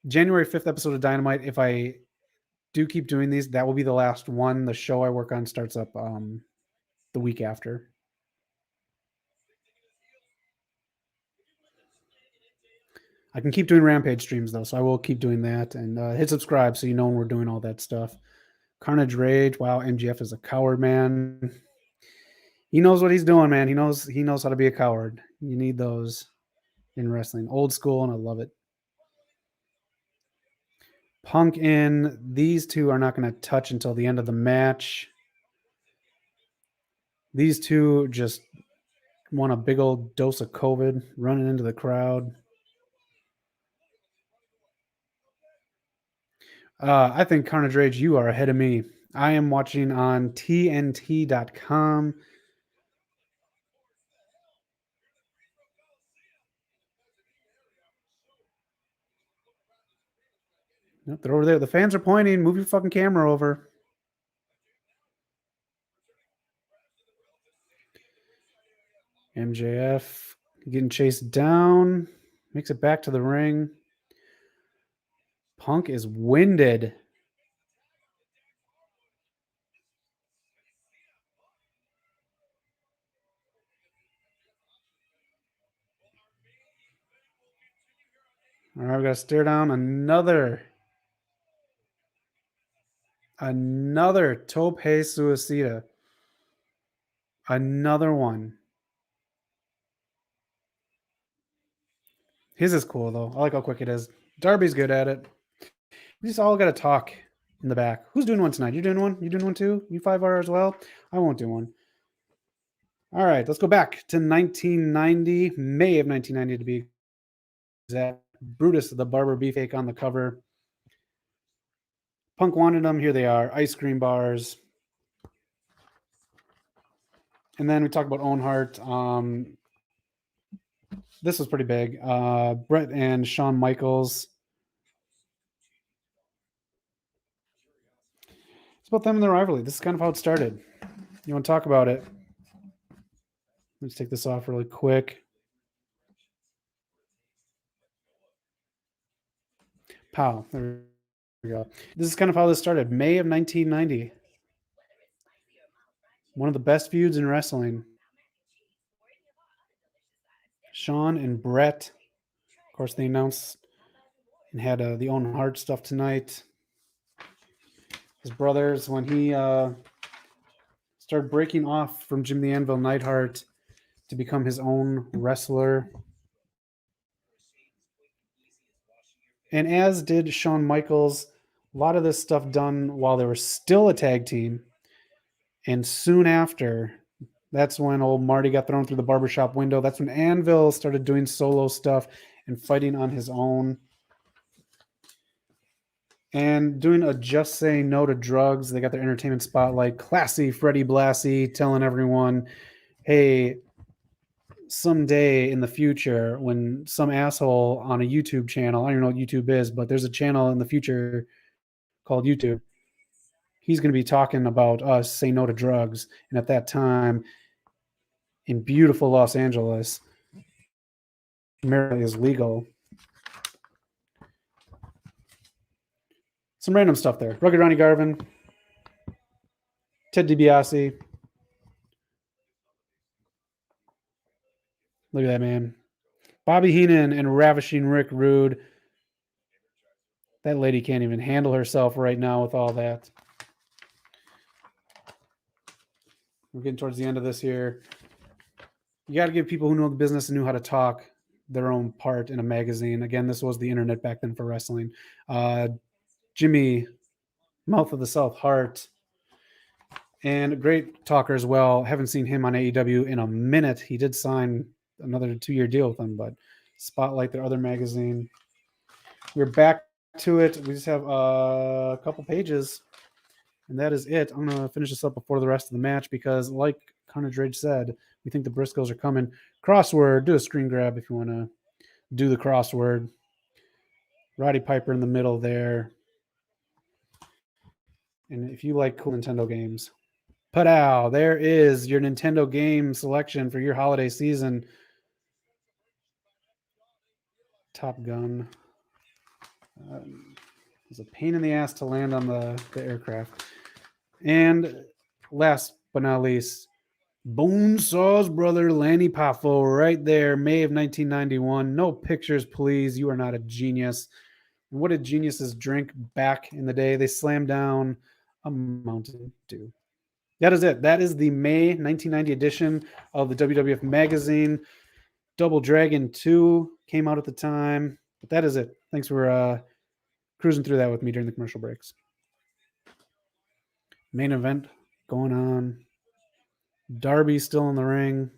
January 5th episode of Dynamite. If I do keep doing these, that will be the last one. The show I work on starts up the week after. I can keep doing Rampage streams, though, so I will keep doing that. And hit subscribe so you know when we're doing all that stuff. Carnage Rage. Wow, MGF is a coward, man. He knows what he's doing, man. He knows how to be a coward. You need those in wrestling. Old school, and I love it. Punk in. These two are not going to touch until the end of the match. These two just want a big old dose of COVID running into the crowd. I think Carnage Rage, you are ahead of me. I am watching on TNT.com. Nope, they're over there. The fans are pointing. Move your fucking camera over. MJF getting chased down. Makes it back to the ring. Punk is winded. All right, we got to stare down another Tope Suicida. Another one. His is cool, though. I like how quick it is. Darby's good at it. We just all got to talk in the back. Who's doing one tonight? You doing one? You doing one too? You 5R as well? I won't do one. All right, let's go back to 1990, May of 1990 to be exact. Brutus the Barber Beefcake on the cover. Punk wanted them. Here they are. Ice cream bars. And then we talked about Owen Hart. This was pretty big. Brett and Shawn Michaels. It's about them and their rivalry. This is kind of how it started. You want to talk about it? Let's take this off really quick. Pow. There we go. This is kind of how this started. May of 1990. One of the best feuds in wrestling. Shawn and Brett. Of course, they announced and had the Owen Hart stuff tonight. His brothers, when he started breaking off from Jim the Anvil Neidhart to become his own wrestler. And as did Shawn Michaels, a lot of this stuff done while they were still a tag team. And soon after, that's when old Marty got thrown through the barbershop window. That's when Anvil started doing solo stuff and fighting on his own. And doing a Just Say No to Drugs. They got their entertainment spotlight. Classy Freddie Blassie telling everyone, hey, someday in the future when some asshole on a YouTube channel, I don't know what YouTube is, but there's a channel in the future called YouTube. He's going to be talking about us, say no to drugs. And at that time, in beautiful Los Angeles, marijuana is legal. Some random stuff there. Rugged Ronnie Garvin, Ted DiBiase. Look at that, man. Bobby Heenan and Ravishing Rick Rude. That lady can't even handle herself right now with all that. We're getting towards the end of this here. You got to give people who know the business and knew how to talk their own part in a magazine. Again, this was the internet back then for wrestling. Jimmy, Mouth of the South Hart, and a great talker as well. Haven't seen him on AEW in a minute. He did sign another 2-year deal with them, but Spotlight, their other magazine. We're back to it. We just have a couple pages, and that is it. I'm going to finish this up before the rest of the match because, like Carnage Rage said, we think the Briscoes are coming. Crossword, do a screen grab if you want to do the crossword. Roddy Piper in the middle there. And if you like cool Nintendo games, Padow, there is your Nintendo game selection for your holiday season. Top Gun. It's a pain in the ass to land on the aircraft. And last but not least, Bonesaw's brother, Lanny Poffo, right there, May of 1991. No pictures, please. You are not a genius. And what did geniuses drink back in the day? They slammed down a Mountain Dew. That is it. That is the May 1990 edition of the WWF magazine. Double Dragon 2 came out at the time. But that is it. Thanks for cruising through that with me during the commercial breaks. Main event going on. Darby still in the ring.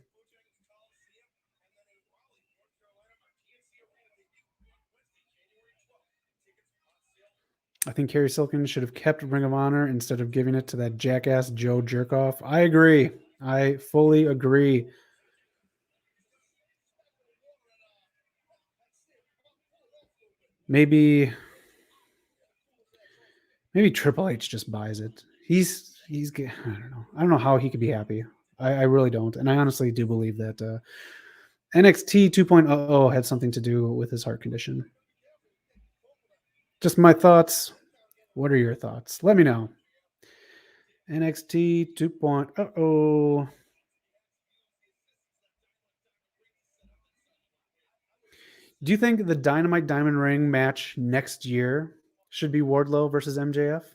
I think Kerry Silkin should have kept Ring of Honor instead of giving it to that jackass Joe Jerkoff. I agree. I fully agree. Maybe Triple H just buys it. He's I don't know. I don't know how he could be happy. I really don't. And I honestly do believe that NXT 2.0 had something to do with his heart condition. Just my thoughts. What are your thoughts? Let me know. NXT 2.0. Do you think the Dynamite Diamond Ring match next year should be Wardlow versus MJF?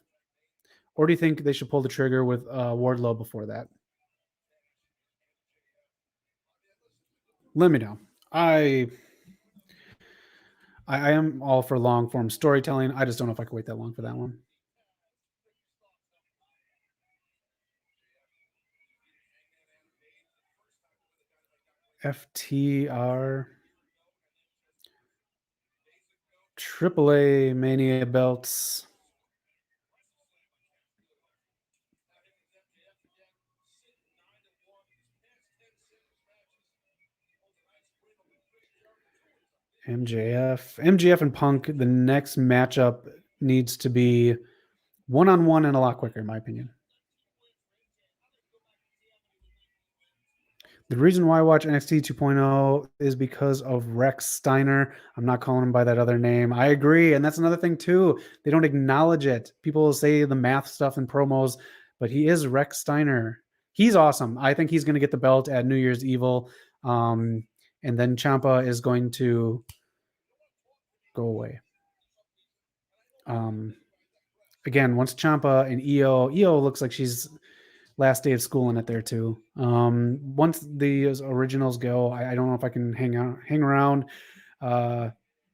Or do you think they should pull the trigger with Wardlow before that? Let me know. I am all for long form storytelling. I just don't know if I could wait that long for that one. FTR AAA Mania belts. MJF and Punk. The next matchup needs to be one-on-one and a lot quicker, in my opinion. The reason why I watch NXT 2.0 is because of Rex Steiner. I'm not calling him by that other name. I agree. And that's another thing, too. They don't acknowledge it. People say the math stuff in promos, but he is Rex Steiner. He's awesome. I think he's going to get the belt at New Year's Evil. And then Ciampa is going to go away. Again, once Ciampa and Io looks like she's last day of school in it there too. Once the originals go, I don't know if I can hang around. The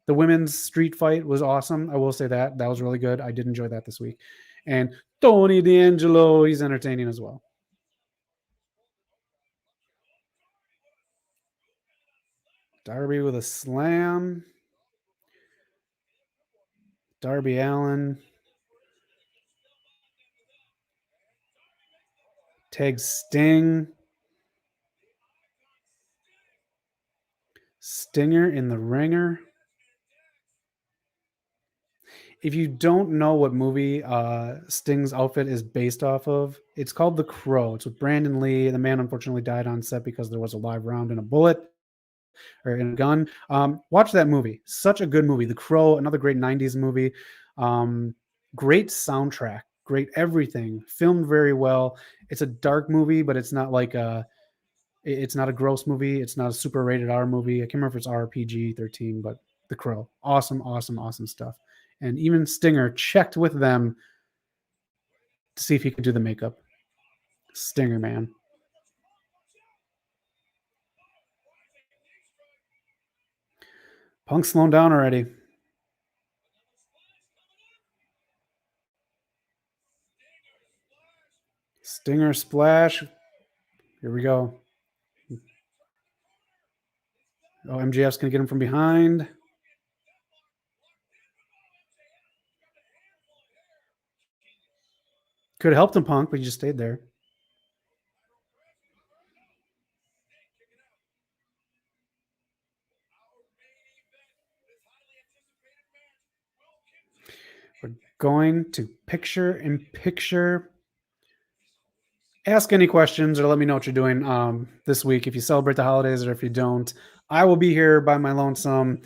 women's street fight was awesome. I will say that was really good. I did enjoy that this week. And Tony D'Angelo, he's entertaining as well. Darby with a slam. Darby Allin. Tag Sting. Stinger in the ringer. If you don't know what movie Sting's outfit is based off of, it's called The Crow. It's with Brandon Lee. The man unfortunately died on set because there was a live round in a bullet or in a gun. Watch that movie. Such a good movie. The Crow, another great 90s movie. Great soundtrack. Great everything. Filmed very well. It's a dark movie, but it's not like it's not a gross movie. It's not a super rated R movie. I can't remember if it's RPG 13, but The Crow. Awesome stuff. And even Stinger checked with them to see if he could do the makeup. Stinger, man. Punk's slowing down already. Stinger splash. Here we go. Oh, MJF's going to get him from behind. Could have helped him, Punk, but he just stayed there. We're going to picture-in-picture. Ask any questions or let me know what you're doing this week. If you celebrate the holidays or if you don't, I will be here by my lonesome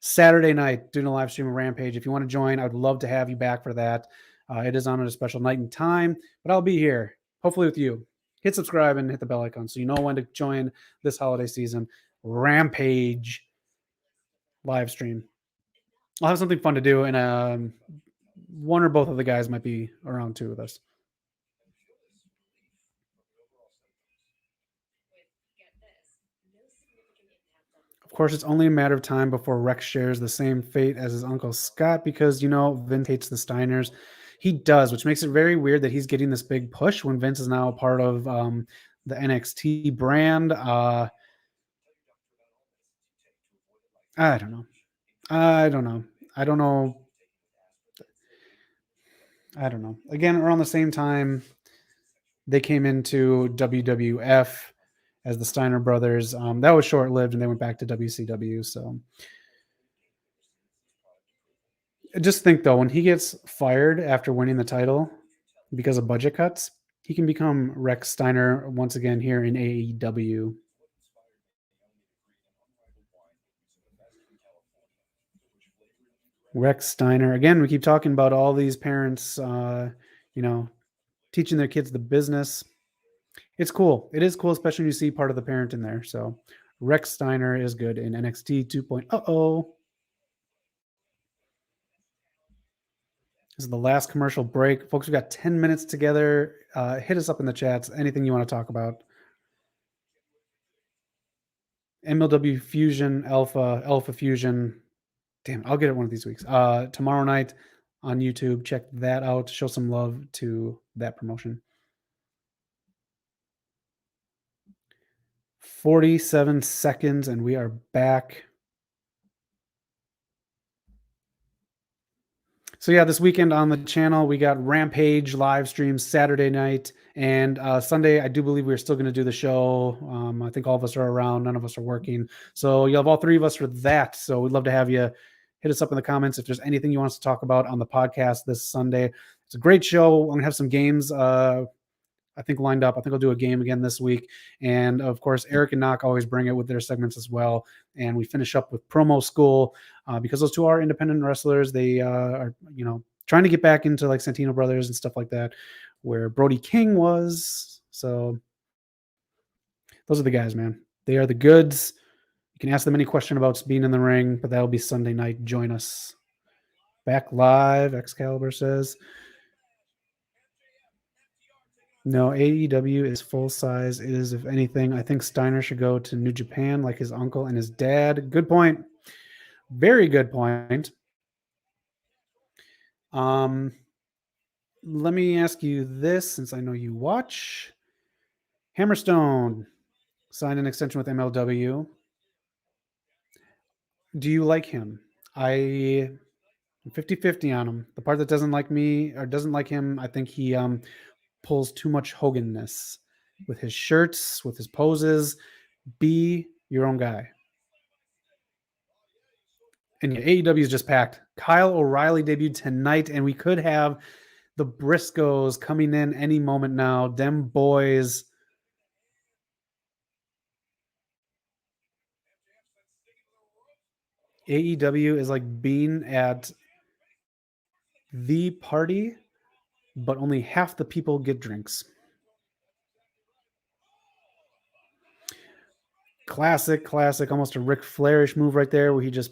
Saturday night doing a live stream of Rampage. If you want to join, I would love to have you back for that. It is on a special night and time, but I'll be here, hopefully with you. Hit subscribe and hit the bell icon so you know when to join this holiday season. Rampage live stream. I'll have something fun to do, and one or both of the guys might be around too with us. Of course, it's only a matter of time before Rex shares the same fate as his uncle Scott because, Vince hates the Steiners. He does, which makes it very weird that he's getting this big push when Vince is now a part of the NXT brand. I don't know. Again, around the same time, they came into WWF as the Steiner brothers. That was short-lived, and they went back to WCW. So just think, though, when he gets fired after winning the title because of budget cuts, he can become Rex Steiner once again here in AEW. Rex Steiner. Again, we keep talking about all these parents, teaching their kids the business. It's cool. It is cool, especially when you see part of the parent in there. So Rex Steiner is good in NXT 2.0. This is the last commercial break. Folks, we got 10 minutes together. Hit us up in the chats. Anything you want to talk about. MLW Fusion, Alpha Fusion. Damn, I'll get it one of these weeks. Tomorrow night on YouTube. Check that out. Show some love to that promotion. 47 seconds, and we are back. So yeah, this weekend on the channel, we got Rampage live streams Saturday night and Sunday. I do believe we're still going to do the show. I think all of us are around. None of us are working. So you'll have all three of us for that. So we'd love to have you. Hit us up in the comments if there's anything you want us to talk about on the podcast this Sunday. It's a great show. I'm going to have some games I think lined up. I think I'll do a game again this week. And of course, Eric and Knock always bring it with their segments as well. And we finish up with Promo School because those two are independent wrestlers. They are, trying to get back into like Santino Brothers and stuff like that, where Brody King was. So those are the guys, man. They are the goods. You can ask them any question about being in the ring, but that'll be Sunday night. Join us. Back live, Excalibur says. No, AEW is full size. It is, if anything, I think Steiner should go to New Japan like his uncle and his dad. Good point. Very good point. Let me ask you this, since I know you watch. Hammerstone signed an extension with MLW. Do you like him? I'm 50-50 on him. The part that doesn't like me or doesn't like him, I think he pulls too much Hogan-ness with his shirts, with his poses. Be your own guy. And yeah, AEW is just packed. Kyle O'Reilly debuted tonight, and we could have the Briscoes coming in any moment now. Them boys. AEW is like being at the party, but only half the people get drinks. Classic, almost a Ric Flairish move right there where he just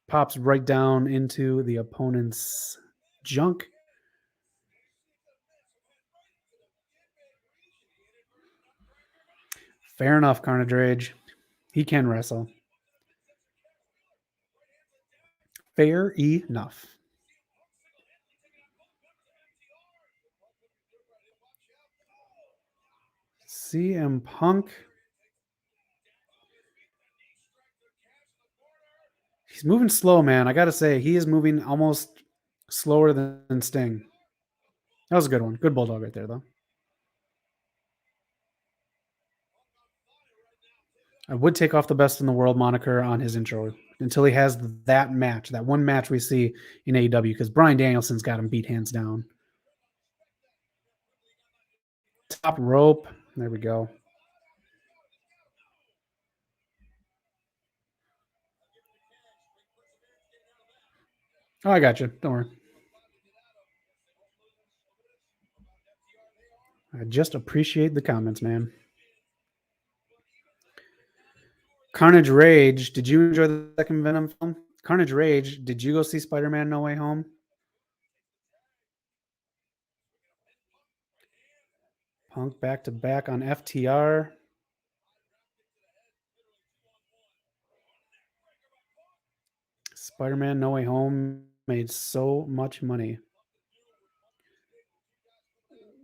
pops right down into the opponent's junk. Fair enough, Carnage Rage. He can wrestle. Fair enough. CM Punk. He's moving slow, man. I got to say, he is moving almost slower than Sting. That was a good one. Good bulldog right there, though. I would take off the best in the world moniker on his intro until he has that match, that one match we see in AEW, because Bryan Danielson's got him beat hands down. Top rope. There we go. Oh, I got you. Don't worry. I just appreciate the comments, man. Carnage Rage. Did you enjoy the second Venom film? Carnage Rage. Did you go see Spider-Man No Way Home? Punk back to back on FTR. Spider-Man No Way Home made so much money.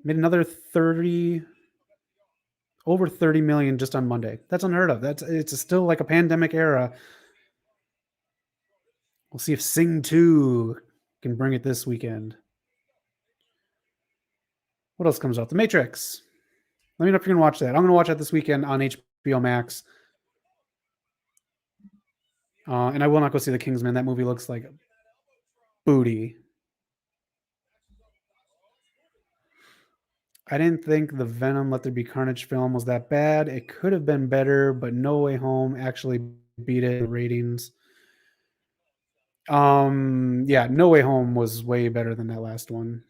Made another over 30 million just on Monday. That's unheard of. It's still like a pandemic era. We'll see if Sing 2 can bring it this weekend. What else comes out? The Matrix. Let me know if you're going to watch that. I'm going to watch that this weekend on HBO Max. And I will not go see The Kingsman. That movie looks like booty. I didn't think the Venom Let There Be Carnage film was that bad. It could have been better, but No Way Home actually beat it in ratings. Yeah, No Way Home was way better than that last one.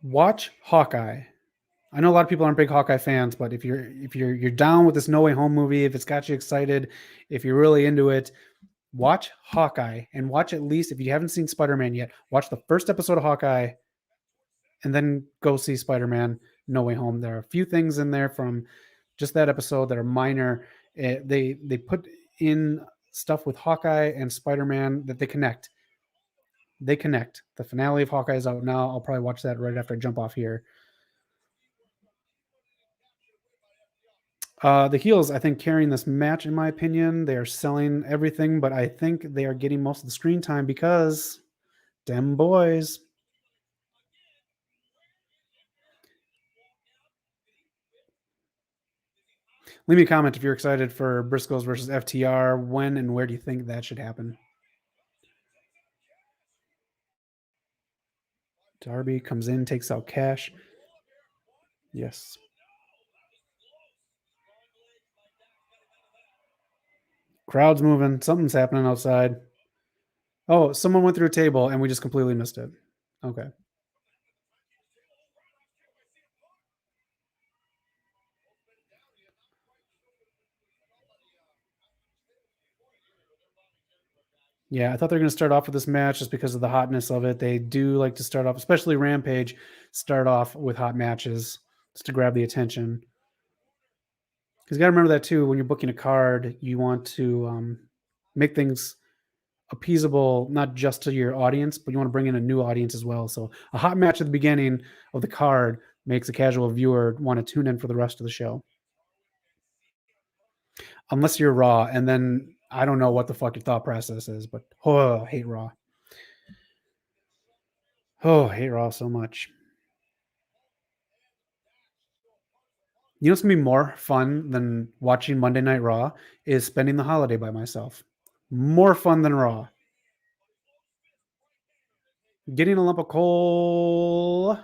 Watch Hawkeye. I know a lot of people aren't big Hawkeye fans, but if you're down with this No Way Home movie, if it's got you excited, if you're really into it, watch Hawkeye and watch at least, if you haven't seen Spider-Man yet, watch the first episode of Hawkeye and then go see Spider-Man No Way Home. There are a few things in there from just that episode that are minor. They put in stuff with Hawkeye and Spider-Man that they connect. They connect. The finale of Hawkeye is out now. I'll probably watch that right after I jump off here. The heels, I think, carrying this match, in my opinion. They are selling everything, but I think they are getting most of the screen time because them boys. Leave me a comment if you're excited for Briscoes versus FTR. When and where do you think that should happen? Darby comes in, takes out Cash. Yes. Crowd's moving. Something's happening outside. Oh, someone went through a table and we just completely missed it. Okay. Yeah, I thought they were going to start off with this match just because of the hotness of it. They do like to start off, especially Rampage, start off with hot matches just to grab the attention. Because you got to remember that too. When you're booking a card, you want to make things appeasable, not just to your audience, but you want to bring in a new audience as well. So a hot match at the beginning of the card makes a casual viewer want to tune in for the rest of the show. Unless you're Raw, and then I don't know what the fuck your thought process is, but I hate Raw. Oh, I hate Raw so much. You know what's gonna be more fun than watching Monday Night Raw is spending the holiday by myself. More fun than Raw. Getting a lump of coal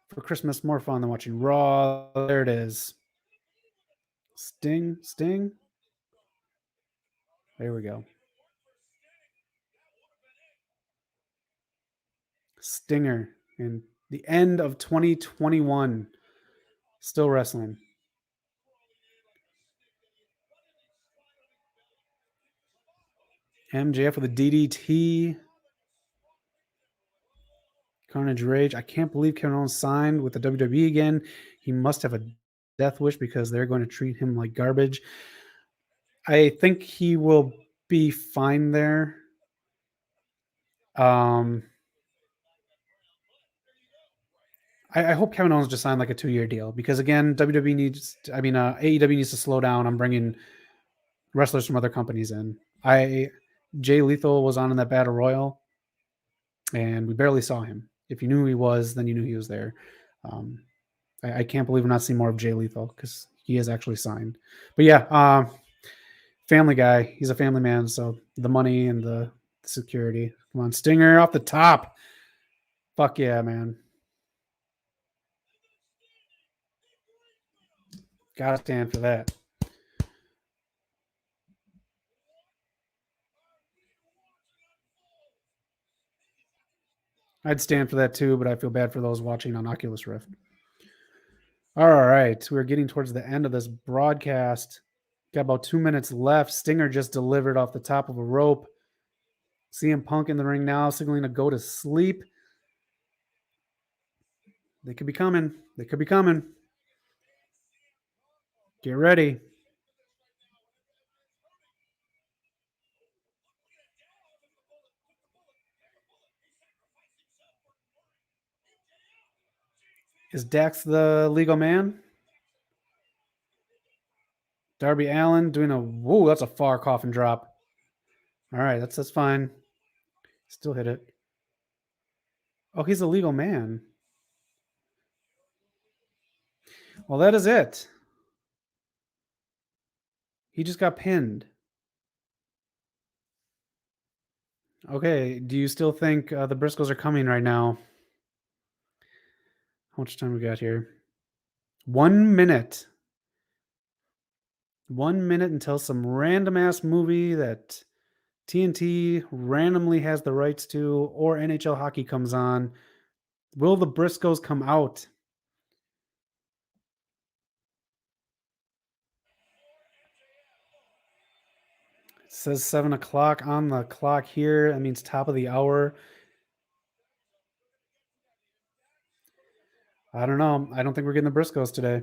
for Christmas, more fun than watching Raw. There it is. Sting. There we go. Stinger in the end of 2021. Still wrestling. MJF with a DDT. Carnage Rage. I can't believe Kevin Owens signed with the WWE again. He must have a death wish because they're going to treat him like garbage. I think he will be fine there. I hope Kevin Owens just signed like a 2-year deal because again, AEW needs to slow down on bringing wrestlers from other companies in. Jay Lethal was on in that battle royal, and we barely saw him. If you knew who he was, then you knew he was there. I can't believe we're not seeing more of Jay Lethal because he is actually signed. But yeah, family guy. He's a family man, so the money and the security. Come on, Stinger off the top. Fuck yeah, man. Gotta stand for that. I'd stand for that too, but I feel bad for those watching on Oculus Rift. All right, we're getting towards the end of this broadcast. Got about 2 minutes left. Stinger just delivered off the top of a rope. CM Punk in the ring now, signaling to go to sleep. They could be coming. They could be coming. Get ready. Is Dax the legal man? Darby Allin doing a whoa, that's a far coffin drop. All right, that's fine. Still hit it. Oh, he's a legal man. Well, that is it. He just got pinned. Okay, do you still think the Briscoes are coming right now? How much time we got here? 1 minute. 1 minute until some random ass movie that TNT randomly has the rights to, or NHL hockey comes on. Will the Briscoes come out? It says 7 o'clock on the clock here. That means top of the hour. I don't know. I don't think we're getting the Briscoes today.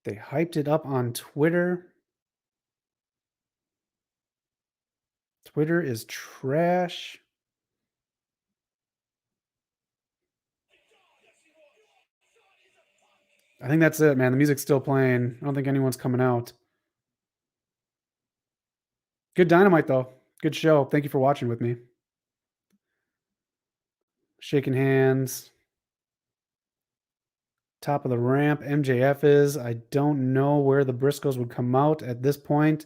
They hyped it up on Twitter. Twitter is trash. I think that's it, man. The music's still playing. I don't think anyone's coming out. Good Dynamite, though. Good show. Thank you for watching with me. Shaking hands. Top of the ramp. MJF is. I don't know where the Briscoes would come out at this point.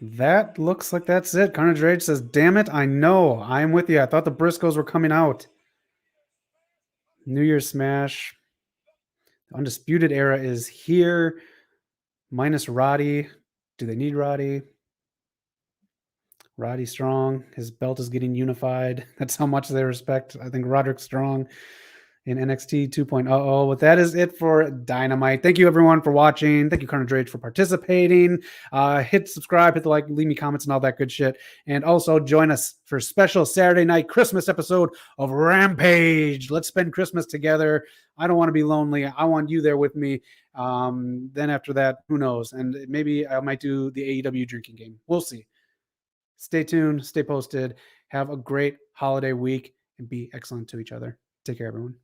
That looks like that's it. Carnage Rage says, damn it, I know. I'm with you. I thought the Briscoes were coming out. New Year's Smash. The Undisputed Era is here. Minus Roddy. Do they need Roddy? Roddy Strong. His belt is getting unified. That's how much they respect, I think, Roderick Strong in NXT 2.0. But that is it for Dynamite. Thank you, everyone, for watching. Thank you, Carnage Rage, for participating. Hit subscribe, hit the like, leave me comments and all that good shit. And also join us for a special Saturday night Christmas episode of Rampage. Let's spend Christmas together. I don't want to be lonely. I want you there with me. Then after that, who knows? And maybe I might do the AEW drinking game. We'll see. Stay tuned. Stay posted. Have a great holiday week and be excellent to each other. Take care, everyone.